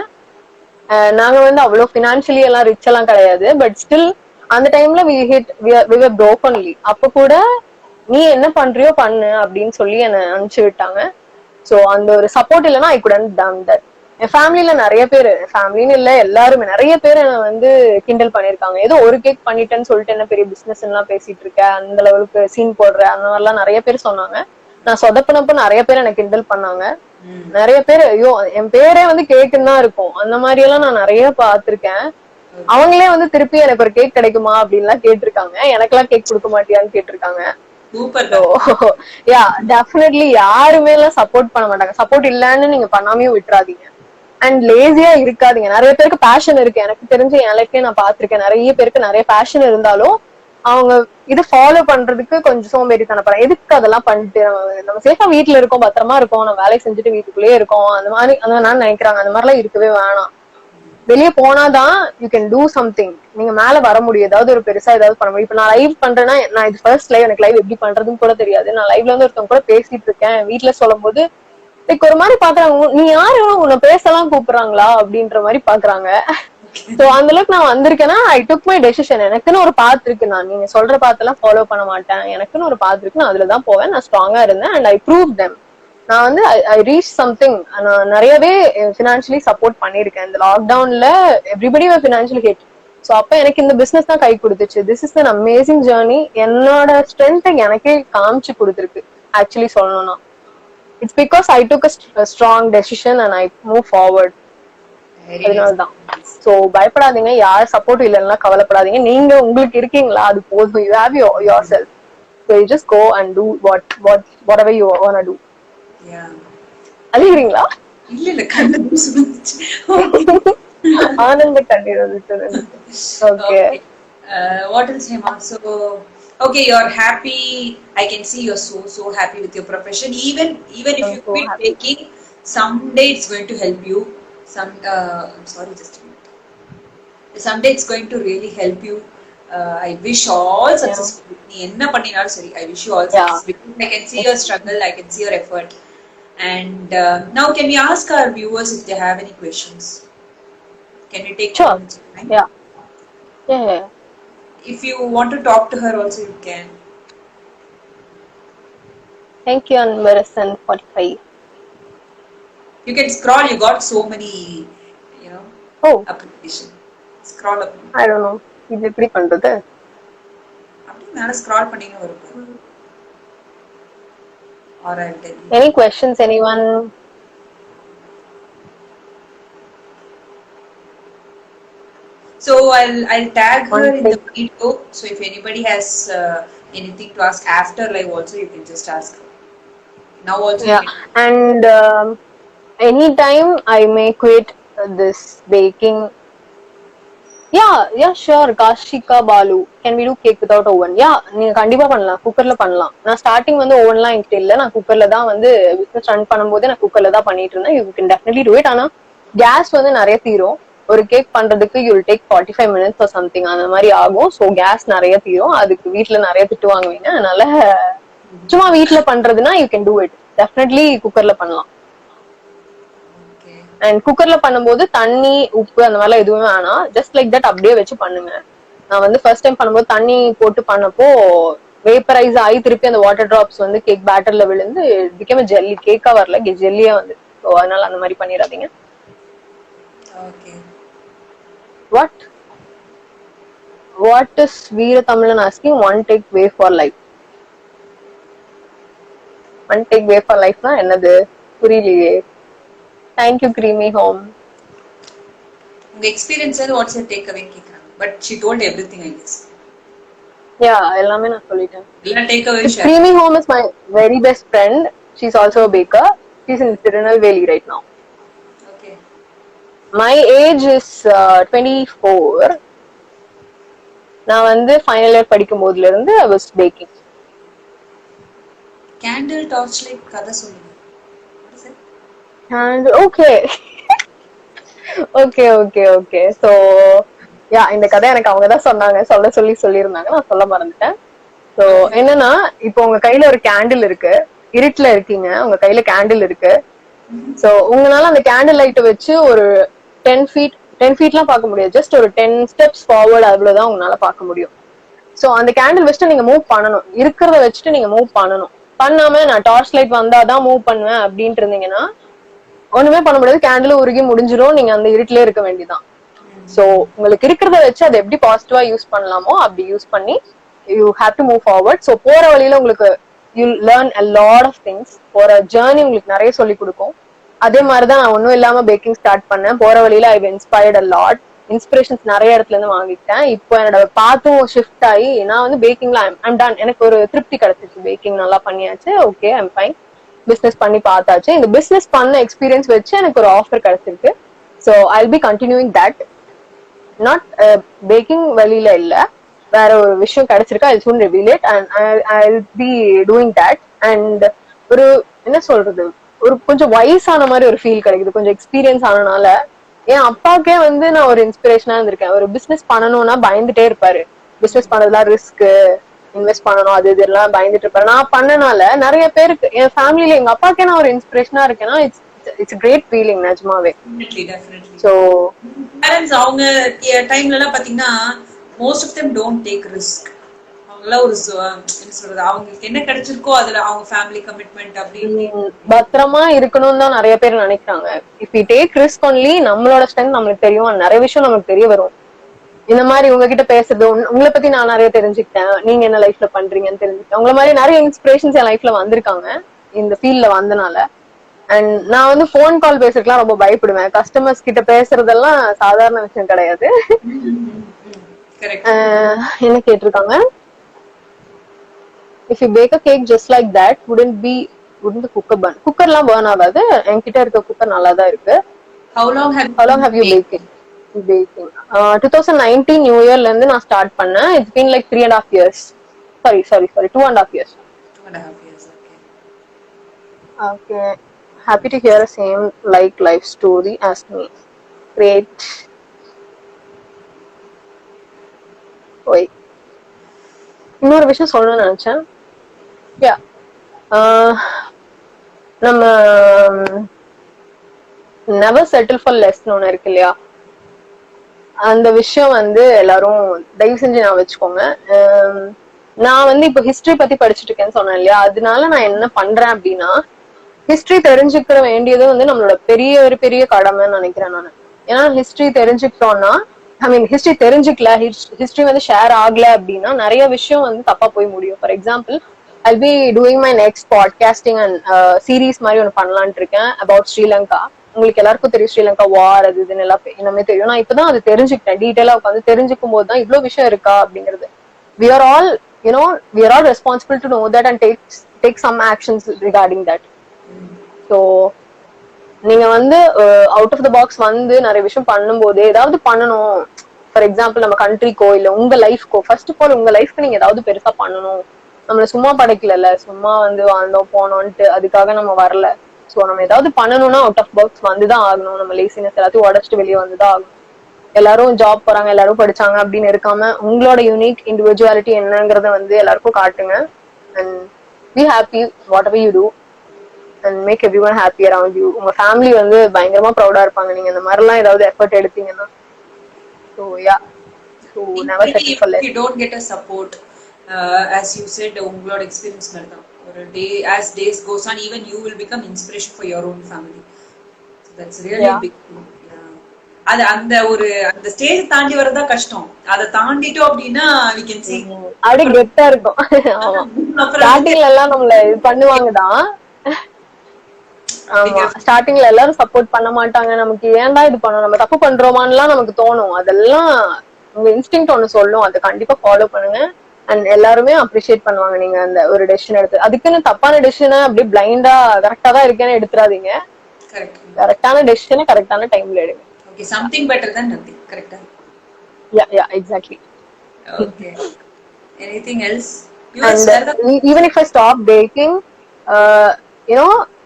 நாங்க வந்து அவ்வளவு ஃபினான்ஷியலி எல்லாம் ரிச் எல்லாம் கிடையாது. பட் ஸ்டில் அந்த டைம்ல we were brokenly. அப்ப கூட நீ என்ன பண்றியோ பண்ணு அப்படின்னு சொல்லி என்னை அனுப்பிச்சு விட்டாங்க. ஸோ அந்த ஒரு சப்போர்ட் இல்லைன்னா ஐ couldn't done that. என் ஃபேமிலியில நிறைய பேர், ஃபேமிலின்னு இல்ல எல்லாருமே நிறைய பேர் என்ன வந்து கிண்டல் பண்ணிருக்காங்க. ஏதோ ஒரு கேக் பண்ணிட்டேன்னு சொல்லிட்டு என்ன பெரிய பிசினஸ் எல்லாம் பேசிட்டு இருக்க, அந்த லெவலுக்கு சீன் போடுற, அந்த மாதிரிலாம் நிறைய பேர் சொன்னாங்க. நான் சொதப்பினப்ப நிறைய பேர் எனக்கு கிண்டல் பண்ணாங்க. நிறைய பேர் ஐயோ என் பேரே வந்து கேக்குன்னு தான் இருக்கும், அந்த மாதிரி எல்லாம் நான் நிறைய பாத்திருக்கேன். அவங்களே வந்து திருப்பி எனக்கு ஒரு கேக் கிடைக்குமா அப்படின்லாம் கேட்டிருக்காங்க. எனக்கெல்லாம் கேக் கொடுக்க மாட்டியான்னு கேட்டிருக்காங்க. டெஃபினெட்லி யாருமே எல்லாம் சப்போர்ட் பண்ண மாட்டாங்க. சப்போர்ட் இல்லன்னு நீங்க பண்ணாமையும் விட்டுறாதீங்க. அண்ட் லேசியா இருக்காதீங்க. நிறைய பேருக்கு பேஷன் இருக்கு. எனக்கு தெரிஞ்சு என் லைஃப்லயே நான் பாத்திருக்கேன். நிறைய பேருக்கு நிறைய பேஷன் இருந்தாலும் அவங்க இது ஃபாலோ பண்றதுக்கு கொஞ்சம் சோம்பேறித்தனப்படுறேன். எதுக்கு அதெல்லாம் பண்ணிட்டு நம்ம சேஃபா வீட்டுல இருக்கோம், பத்திரமா இருக்கோம், நம்ம வேலையை செஞ்சுட்டு வீட்டுக்குள்ளேயே இருக்கோம், அந்த மாதிரி நான் நினைக்கிறாங்க. அந்த மாதிரிலாம் இருக்கவே வேணாம். வெளியே போனாதான் யூ கேன் டூ சம்திங். நீங்க மேல வர முடியும், ஏதாவது ஒரு பெருசா ஏதாவது பண்ண முடியும். இப்ப நான் லைவ் பண்றேன்னா, நான் இது ஃபர்ஸ்ட் லைவ், எனக்கு லைவ் எப்படி பண்றதுன்னு கூட தெரியாது. நான் லைவ்ல வந்து ஒருத்தவங்க கூட பேசிட்டு இருக்கேன். வீட்டுல சொல்லும் போது லைக் ஒரு மாதிரி பாக்குறாங்க, நீ யாரு உன்னை பேசலாம் கூப்பிடுறாங்களா அப்படின்ற மாதிரி பாக்குறாங்க. சோ அந்த அளவுக்கு நான் வந்திருக்கேன்னா ஐ டுக் மை டெசிஷன். எனக்குன்னு ஒரு பாத் இருக்கு. நான் நீங்க சொல்ற பாத்தெல்லாம் ஃபாலோ பண்ண மாட்டேன். எனக்குன்னு ஒரு பாத் இருக்கு, நான் அதுலதான் போவேன். நான் ஸ்ட்ராங்கா இருந்தேன் அண்ட் ஐ ப்ரூவ் தெம். நான் வந்து ஐ ரீச் சம்திங். நான் நிறையவே ஃபினான்ஷியலி சப்போர்ட் பண்ணிருக்கேன். இந்த லாக்டவுன்ல எவ்ரிபடி ஃபினான்ஷியல் ஹிட். சோ அப்ப எனக்கு இந்த பிசினஸ் தான் கை கொடுத்துச்சு. This is an amazing journey. என்னோட ஸ்ட்ரென்த் எனக்கே காமிச்சு கொடுத்துருக்கு. ஆக்சுவலி சொல்லணும்னா it's because I took a strong decision and I move forward. அதனாலதான். சோ பயப்படாதீங்க, யார் சப்போர்ட் இல்லைன்னா கவலைப்படாதீங்க. நீங்க உங்களுக்கு இருக்கீங்களா, அது போதும். You have yourself. So you just go and do whatever you wanna do. Yeah. அழுகிறீங்களா? இல்ல இல்ல கண்ணு தூசு வந்துச்சு. Okay. ஆனந்த கண்ணீர் வந்துச்சு. Okay. Okay. What else, Hema? So, okay, you're happy. I can see you're so happy with your profession. Even if I'm you so quit happy. baking, someday it's going to help you. I'm sorry, just a minute. Someday it's going to really help you. I wish all Yeah. success for you. நீ என்ன பண்ணினாலும் சரி, I wish you all Yeah. success. Because I can see your struggle, I can see your effort. And now, can we ask our viewers if they have any questions? Can we take 2 Sure. minutes of time? Yeah. Yeah. If you want to talk to her also, you can. Thank you, Anvarasan 45. You can scroll. You got so many, you know, Oh, application. Scroll up. I don't know. இது எப்படி பண்றது? அப்படி மேல scroll பண்ணீங்க வரும். Or I'll tell you. Any questions, anyone? So I'll tag her One in the video. So if anybody has anything to ask after live also, you can just ask her. Now also. Yeah. And anytime I may quit this baking. Yeah, sure. Kashika Balu. Can we do cake without oven? Yeah, நீங்க கண்டிப்பா பண்ணலாம். குக்கர்ல பண்ணலாம். நான் starting வந்து ஓவன்லாம் என்கிட்ட இல்ல. நான் குக்கர்ல தான் வந்து பிசினஸ் ரன் பண்ணும்போது நான் குக்கர்ல தான் பண்ணிட்டு இருந்தேன். You can definitely do it. ஆனா கேஸ் வந்து நிறைய தீரும். ஒரு கேக் பண்றதுக்கு you will take 45 minutes or something அந்த மாதிரி ஆகும். ஸோ கேஸ் நிறைய தீரும். அதுக்கு வீட்டுல நிறைய திட்டு வாங்குவீங்க. அதனால சும்மா வீட்டுல பண்றதுன்னா you can do it. Definitely குக்கர்ல பண்ணலாம். அண்ட் குக்கர்ல பண்ணும்போது தண்ணி உப்பு அந்த மாதிரிலாம் எதுவுமே வேணாம். ஜஸ்ட் லைக் தட் அப்படியே வச்சு பண்ணுங்க. நான் வந்து ஃபர்ஸ்ட் டைம் பண்ணும்போது தண்ணி போட்டு பண்ணப்போ வேப்பரைஸ் ஆகி திருப்பி அந்த வாட்டர் டிராப்ஸ் வந்து கேக் பேட்டர்ல விழுந்து பிகேம் ஜெல்லி. கேக்கா வரல, ஜெல்லியா வந்து. ஸோ அதனால அந்த மாதிரி பண்ணிடாதீங்க. Okay. What is Veera Tamilan asking? One take way for life. One take way for life na என்னது புரியலையே. Thank you, Creamy Home. The experience and what's your takeaway கேக்குறாங்க. But she told everything, I guess. Yeah, எல்லாமே நான் சொல்லிட்டேன். எல்லாம் takeaway share. Creamy Home is my very best friend. She's also a baker. She's in Tirunelveli right now. Okay. My age is 24. நான் வந்து final year படிக்கும் போதுல இருந்து I was baking. Candle torchlight கதை சொல்லுங்க. What is it? And okay. So yeah, இந்த கதை எனக்கு அவங்க தான் சொன்னாங்க. சொல்லியிருந்தாங்க. நான் சொல்ல மறந்துட்டேன். ஸோ என்னன்னா, இப்போ உங்க கையில ஒரு கேண்டில் இருக்கு. இருட்டுல இருக்கீங்க, உங்க கையில கேண்டில் இருக்கு. ஸோ உங்களால அந்த கேண்டில் லைட்டை வச்சு ஒரு 10 feetலாம் பார்க்க முடியாது. ஜஸ்ட் ஒரு 10 steps ஃபார்வர்ட் அவ்வளவுதான் உங்களால பார்க்க முடியும். ஸோ அந்த கேண்டில் வச்சுட்டு நீங்க மூவ் பண்ணணும். இருக்கிறத வச்சுட்டு நீங்க மூவ் பண்ணணும். பண்ணாம நான் டார்ச் லைட் வந்தாதான் மூவ் பண்ணுவேன் அப்படின்ட்டு இருந்தீங்கன்னா ஒண்ணுமே பண்ண முடியாது. கேண்டில் உருகி முடிஞ்சிடும். நீங்க அந்த இருட்டிலே இருக்க வேண்டியதான். சோ உங்களுக்கு இருக்கிறத வச்சு அதை எப்படி பாசிட்டிவா யூஸ் பண்ணலாமோ அப்படி யூஸ் பண்ணி you have to move forward. So போற வழியில உங்களுக்கு you learn a lot of things. போற ஜேர்னி உங்களுக்கு நிறைய சொல்லி கொடுக்கும். அதே மாதிரிதான் நான் ஒன்னும் இல்லாம பேக்கிங் ஸ்டார்ட் பண்ணேன். போற வழியில ஐ இன்ஸ்பயர்ட் அ லாட். இன்ஸ்பிரேஷன்ஸ் நிறைய இடத்துல இருந்து வாங்கிட்டேன். இப்போ என்னோட பாத்தும் ஷிஃப்ட் ஆகி நான் வந்து பேக்கிங்ல ஐம் டன். எனக்கு ஒரு திருப்தி கிடைச்சிச்சு. பேக்கிங் நல்லா பண்ணியாச்சு. Okay, I'm fine. பிசினஸ் பண்ணி பார்த்தாச்சு. இந்த பிசினஸ் பண்ண எக்ஸ்பீரியன்ஸ் வச்சு எனக்கு ஒரு ஆஃபர் கிடைச்சிருக்கு. So I'll be continuing that. Not baking வழியில இல்ல, வேற ஒரு விஷயம் கிடைச்சிருக்கு. I soon reveal it and I'll be doing that. அண்ட் ஒரு என்ன சொல்றது, ஒரு கொஞ்சம் வயசான மாதிரி ஒரு ஃபீல் கிடைக்குது. கொஞ்சம் எக்ஸ்பீரியன்ஸ் ஆனனால. என் அப்பாக்கே வந்து நான் ஒரு இன்ஸ்பிரேஷனா இருந்திருக்கேன். ஒரு பிசினஸ் பண்ணணும்னா பயந்துட்டே இருப்பாரு. பிசினஸ் பண்றதுலாம் ரிஸ்க், இன்வெஸ்ட் பண்ணணும், அது இதெல்லாம் பயந்துட்டு இருப்பாரு. நான் பண்ணனால நிறைய பேருக்கு என் ஃபேமிலியில எங்க அப்பாக்கே நான் ஒரு இன்ஸ்பிரேஷனா இருக்கேன்னா இட்ஸ் கிரேட் ஃபீலிங் நிஜமாவே. ஸோ பேரண்ட்ஸ் அவங்க டைம்ல எல்லாம் பாத்தீங்கன்னா most of them don't take risk. அவங்களாம் ஒரு என்ன சொல்றது, அவங்களுக்கு என்ன கிடைச்சிருக்கோ அதுல அவங்க ஃபேமிலி கமிட்மெண்ட் அப்படி பத்திரமா இருக்கணும்னு தான் நிறைய பேர் நினைக்கிறாங்க. If you take risk only நம்மளோட ஸ்ட்ரென்த் நம்மளுக்கு தெரியும். நிறைய விஷயம் நமக்கு தெரிய வரும். இந்த மாதிரி உங்ககிட்ட பேசுறது, உங்களை பத்தி நான் நிறைய தெரிஞ்சுக்கிட்டேன். நீங்க என்ன லைஃப்ல பண்றீங்கன்னு தெரிஞ்சுக்கிட்டேன். உங்களை மாதிரி நிறைய இன்ஸ்பிரேஷன்ஸ் என் லைஃப்ல வந்திருக்காங்க இந்த ஃபீல்ட்ல வந்தனால. அண்ட் நான் வந்து போன் கால் பேசுறதுலாம் ரொம்ப பயப்படுவேன். கஸ்டமர்ஸ் கிட்ட பேசுறதெல்லாம் சாதாரண விஷயம் கிடையாது. என்ன கேட்டிருக்காங்க, if you bake a cake just like that, wouldn't be wouldn't the cooker burn? குக்கர்லாம் burn ஆகாது. என்கிட்ட இருக்க குக்கர் நல்லா தான் இருக்கு. How long have you baking? 2019 new இயர்ல இருந்து நான் ஸ்டார்ட் பண்ணேன். It's been like 3.5 years. Sorry, 2.5 years. 2.5 years, okay. Happy to hear a same like life story as me. Great. Oi. இன்னொரு விஷயம் சொல்லணும்னு நினைச்சேன். Yeah. நம்ம நெவர் செட்டில் ஃபார் லெஸ்ன்னு ஒண்ணு இருக்கு இல்லையா, அந்த விஷயம் வந்து எல்லாரும் தயவு செஞ்சு நான் வச்சுக்கோங்க. நான் வந்து இப்போ ஹிஸ்டரி பத்தி படிச்சுட்டு இருக்கேன்னு சொன்னேன் இல்லையா, அதனால நான் என்ன பண்றேன் அப்படின்னா, ஹிஸ்டரி தெரிஞ்சுக்கிற வேண்டியது வந்து நம்மளோட ஒரு பெரிய கடமைன்னு நினைக்கிறேன் நான். ஏன்னா ஹிஸ்டரி தெரிஞ்சுக்கிட்டோம்னா, ஹிஸ்டரி தெரிஞ்சுக்கல, ஹிஸ்டரி வந்து ஷேர் ஆகல அப்படின்னா நிறைய விஷயம் வந்து தப்பா போய் முடியும். For example, I'll be doing my next podcasting and series மாதிரி ஒன்று பண்ணலான்ட்டு இருக்கேன் about ஸ்ரீலங்கா. உங்களுக்கு எல்லாருக்கும் தெரியும் ஸ்ரீலங்கா வார் அது இதுன்னு எல்லாம் எல்லாமே தெரியும். நான் இப்பதான் அது தெரிஞ்சுக்கிட்டேன், டீட்டெயிலா உட்காந்து தெரிஞ்சுக்கும் போது தான் இவ்வளவு விஷயம் இருக்கா அப்படிங்கிறது. we are all responsible to know that and take some actions regarding that. so நீங்க வந்து அவுட் ஆஃப் த பாக்ஸ் வந்து நிறைய விஷயம் பண்ணும்போது ஏதாவது பண்ணணும். ஃபார் எக்ஸாம்பிள், நம்ம கண்ட்ரிக்கோ இல்ல உங்க லைஃப்கோ, ஃபர்ஸ்ட் ஆஃப் ஆல் உங்க லைஃப்க்கு நீங்க ஏதாவது பெருசா பண்ணணும். நம்மள சும்மா படைக்கல, சும்மா வந்து வாழ்ந்தோம் போனோம்ட்டு அதுக்காக நம்ம வரல. சோ நம்ம ஏதாவது பண்ணணும்னா அவுட் ஆஃப் பாக்ஸ் வந்துதான் ஆகணும். நம்ம லேசினஸ் எல்லாத்தையும் உடச்சிட்டு வெளியே வந்துதான் ஆகணும். எல்லாரும் ஜாப் போறாங்க, எல்லாரும் படிச்சாங்க அப்படின்னு இருக்காம உங்களோட யூனிக் இண்டிவிஜுவாலிட்டி என்னங்கறத வந்து எல்லாருக்கும் காட்டுங்க. And be happy whatever you do and make everyone happy around you. உங்க ஃபேமிலி வந்து பயங்கரமா ப்ரௌடா இருப்பாங்க நீங்க இந்த மாதிரி எல்லாம் ஏதாவது எஃபர்ட் எடுத்தீங்கன்னா. so yeah, so never settle for less. If you don't get a support, as you said, உங்களோட எக்ஸ்பீரியன்ஸ் மாதிரி தான், ஒரு டே as days goes on, even you will become inspiration for your own family. So that's really a big thing. அது அந்த stage தாண்டி வரதா கஷ்டம். அதை தாண்டிட்டோம் அப்படின்னா we can see அப்படியே கெத்தா இருக்கும். ஸ்டார்டிங்ல எல்லாம் நம்மள இது பண்ணுவாங்கதான். ஆமா, ஸ்டார்டிங்ல எல்லாரும் சப்போர்ட் பண்ண மாட்டாங்க. நமக்கு ஏன்டா இது பண்ணணும், நம்ம தப்பு பண்றோமான்லாம் நமக்கு தோணும். அதெல்லாம் உங்க இன்ஸ்டிங்க்ட் ஒண்ணு சொல்லும், அதை கண்டிப்பா ஃபாலோ பண்ணுங்க. அண்ட் எல்லாருமே அப்ரிஷியேட் பண்ணுவாங்க நீங்க அந்த ஒரு டெசிஷன் எடுத்து. அதுக்குன்னு தப்பான டெசிஷனை அப்படி பிளைண்டா கரெக்டா தான் இருக்கேன்னு எடுத்துறாதீங்க. கரெக்டான டெசிஷனை கரெக்டான டைம்ல எடுங்க. Okay, something better than nothing. Correct? Yeah, exactly. Okay. Anything else? Even if I stop baking,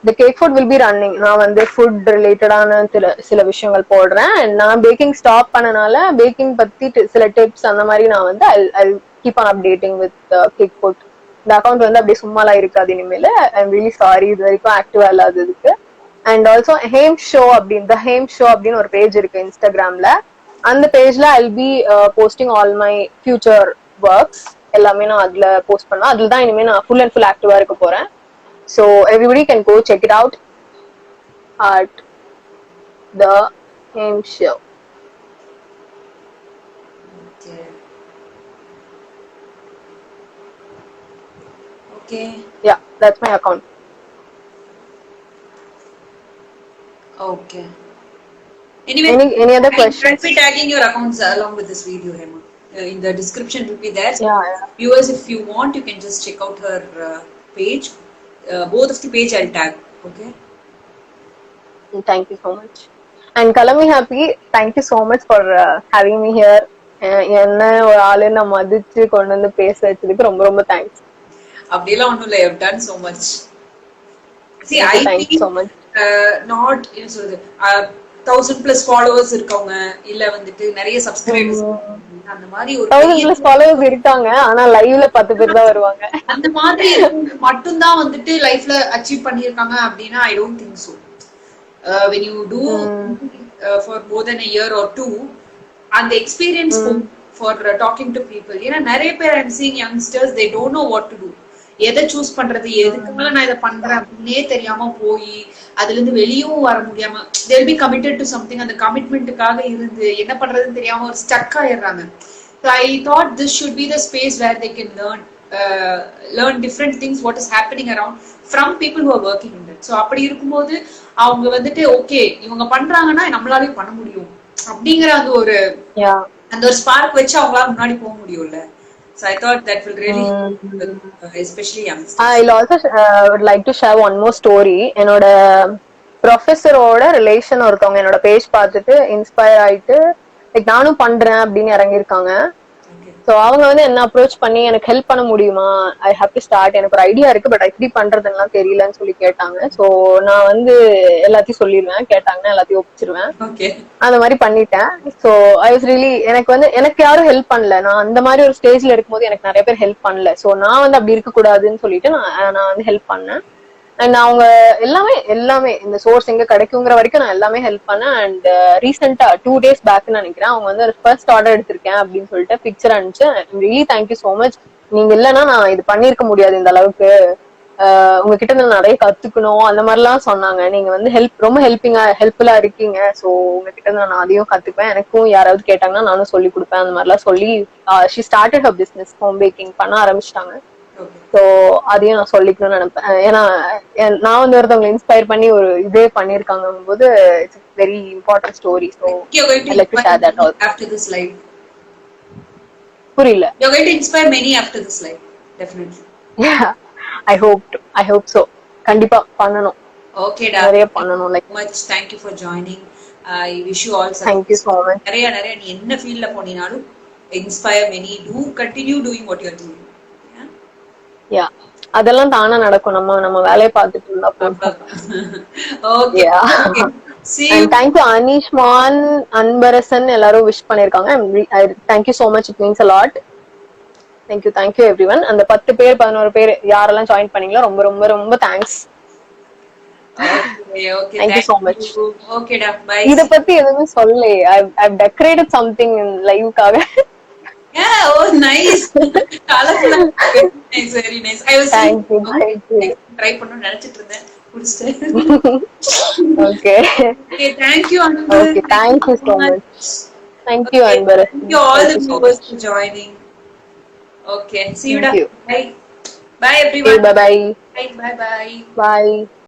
the cake food will be running. நான் வந்து ஃபுட் ரிலேட்டடான சில விஷயங்கள் போடுறேன். நான் பேக்கிங் ஸ்டாப் பண்ணனால பேக்கிங் பத்தி சில டிப்ஸ் அந்த மாதிரி நான் வந்து I'll keep on updating with cake food. இந்த அக்கௌண்ட் வந்து அப்படியே சும்மாலாம் இருக்காது இனிமேல். I'm really sorry, இது வரைக்கும் ஆக்டிவா இல்லாததுக்கு. அண்ட் ஆல்சோ ஹேம் ஷோ அப்படின்னு ஒரு பேஜ் இருக்கு இன்ஸ்டாகிராம்ல. அந்த பேஜ்ல I'll be posting all my future works. எல்லாமே நான் அதுல போஸ்ட் பண்ணேன். அதுல தான் இனிமே நான் ஃபுல் அண்ட் ஃபுல் ஆக்டிவா இருக்க போறேன். So everybody can go check it out at the Hem Show. Okay. Yeah, that's my account. Okay. Anyway, any other questions? I'll be tagging your accounts along with this video, Hema. In the description will be there. Yeah. Viewers, if you want, you can just check out her page. Both of the page I'll tag. Okay. Thank you so much. And Kalami Happy, thank you so much for having me here. என்ன ஒரு ஆளு நான் மதிச்சு கொண்டு வந்து பேச வச்சதுக்கு ரொம்ப ரொம்ப தேங்க்ஸ். அப்படியெல்லாம் ஒண்ணும் இல்லை. I've done so much. See, thank you so much. Not என்ன சொல்றது, 1000+ followers இருக்கவங்க, இல்ல வந்துட்டு நிறைய சப்ஸ்கிரைபர்ஸ், அந்த மாதிரி ஒரு 1000+ followers இருக்காங்க, ஆனா லைவ்ல 10 பேர் தான் வருவாங்க. அந்த மாதிரி மட்டும் தான் வந்துட்டு லைஃப்ல அச்சீவ் பண்ணிருக்காங்க அப்படின்னா I don't think so. When you do for more than a year or two, and the experience for talking to people, ஏன்னா நிறைய பேர் I'm seeing youngsters, they don't know what to do. எதை choose பண்றது, எதுக்கு மேல நான் இதை பண்றேன் அப்படின்னே தெரியாம போய் அதுல இருந்து வெளியும் வர முடியாம they'll be committed to something, அந்த கமிட்மெண்ட்டுக்காக இருந்து என்ன பண்றதுன்னு தெரியாம ஒரு ஸ்டக் ஆயிடுறாங்க. So I thought this should be the space where they can learn different things, what is happening around from people who are working in that. So அப்படி இருக்கும்போது அவங்க வந்துட்டு ஓகே இவங்க பண்றாங்கன்னா நம்மளாலையும் பண்ண முடியும் அப்படிங்கிற அந்த ஒரு ஸ்பார்க் வச்சு அவங்களால முன்னாடி போக முடியும்ல. So I thought that will really help with, Mm. especially youngsters. I'll also would like to share one more story. என்னோட ப்ரொஃபஸரோட ரிலேஷன் ஒருத்தவங்க என்னோட பேஜ் பார்த்துட்டு இன்ஸ்பயர் ஆயிட்டு லைக் நானும் பண்றேன் அப்படின்னு இறங்கியிருக்காங்க. Okay. ஸோ அவங்க வந்து என்ன அப்ரோச் பண்ணி எனக்கு ஹெல்ப் பண்ண முடியுமா, ஐ ஹாவ் டு ஸ்டார்ட், எனக்கு ஒரு ஐடியா இருக்கு பட் எப்படி பண்றதுலாம் தெரியலன்னு சொல்லி கேட்டாங்க. ஸோ நான் வந்து எல்லாத்தையும் சொல்லிடுவேன், கேட்டாங்கன்னா எல்லாத்தையும் ஒப்பிச்சிருவேன். Okay. அந்த மாதிரி பண்ணிட்டேன். ஸோ ஐ வாஸ் ரியலி, எனக்கு வந்து எனக்கு யாரும் ஹெல்ப் பண்ணல. நான் அந்த மாதிரி ஒரு ஸ்டேஜ்ல இருக்கும்போது எனக்கு நிறைய பேர் ஹெல்ப் பண்ணல. ஸோ நான் வந்து அப்படி இருக்க கூடாதுன்னு சொல்லிட்டு நான் வந்து ஹெல்ப் பண்ணேன். அண்ட் அவங்க எல்லாமே எல்லாமே இந்த சோர்ஸ் எங்க கிடைக்குங்கிற வரைக்கும் நான் எல்லாமே ஹெல்ப் பண்ணேன். அண்ட் ரீசெண்டா 2 days பேக் நினைக்கிறேன், அவங்க வந்து ஃபர்ஸ்ட் ஆர்டர் எடுத்திருக்கேன் அப்படின்னு சொல்லிட்டு பிக்சர் அனுப்பிச்சு, ரியலி தேங்க்யூ சோ மச், நீங்க இல்லைன்னா நான் இது பண்ணிருக்க முடியாது இந்த அளவுக்கு, உங்ககிட்ட நான் நிறைய கத்துக்கணும் அந்த மாதிரிலாம் சொன்னாங்க. நீங்க வந்து ரொம்ப ஹெல்ப்ஃபுல்லா இருக்கீங்க. ஸோ உங்ககிட்ட நான் அதையும் கத்துப்பேன், எனக்கும் யாராவது கேட்டாங்கன்னா நானும் சொல்லி கொடுப்பேன் அந்த மாதிரிலாம் சொல்லி she started her business, home baking பண்ண ஆரம்பிச்சிட்டாங்க. ஸோ அதையும் நான் சொல்லிக்கணும்னு நினைப்பேன். ஏன்னா நான் வந்து ஒருத்தவங்களை இன்ஸ்பயர் பண்ணி ஒரு இதே பண்ணிருக்காங்க போது it's very important story. So I like to share that also. After this live, புரியல. you're going to inspire many after this live, definitely. I hope so. கண்டிப்பா பண்ணணும். Okay da, நிறைய பண்ணணும். Like much thank you for joining. I wish you all success. Thank you so much. நிறைய நீ என்ன ஃபீல்ட்ல போனினாலும் inspire many, do continue doing what you're doing. யா, அதெல்லாம் தானா நடக்கும். நம்ம வேலையை பார்த்துட்டு இருந்தா போதும். Okay. Okay. See you. And thank you அனீஷ்மான், Anbarasan எல்லாரும் விஷ் பண்ணிருக்காங்க. Thank you so much, it means a lot. Thank you everyone. அந்த 10 பேர் 11 பேர் யாரெல்லாம் ஜாயின் பண்ணீங்களோ ரொம்ப ரொம்ப ரொம்ப thanks. Okay. Thank you so much. Okay da, bye. இத பத்தி எதுவுமே சொல்லலே. I've decorated something in live-காக. Yeah, oh nice. Colorful. Nice, very nice. I was Thank you. try பண்ணனும் நினைச்சிட்டு இருந்தேன். குடிச்சிட்டேன். Okay. Okay, thank you Anbu. Okay, thank you so much. Thank you Anbar. Thank you all the viewers for joining. Okay, see you da. Bye. Bye everyone. Bye bye. Bye bye. Bye.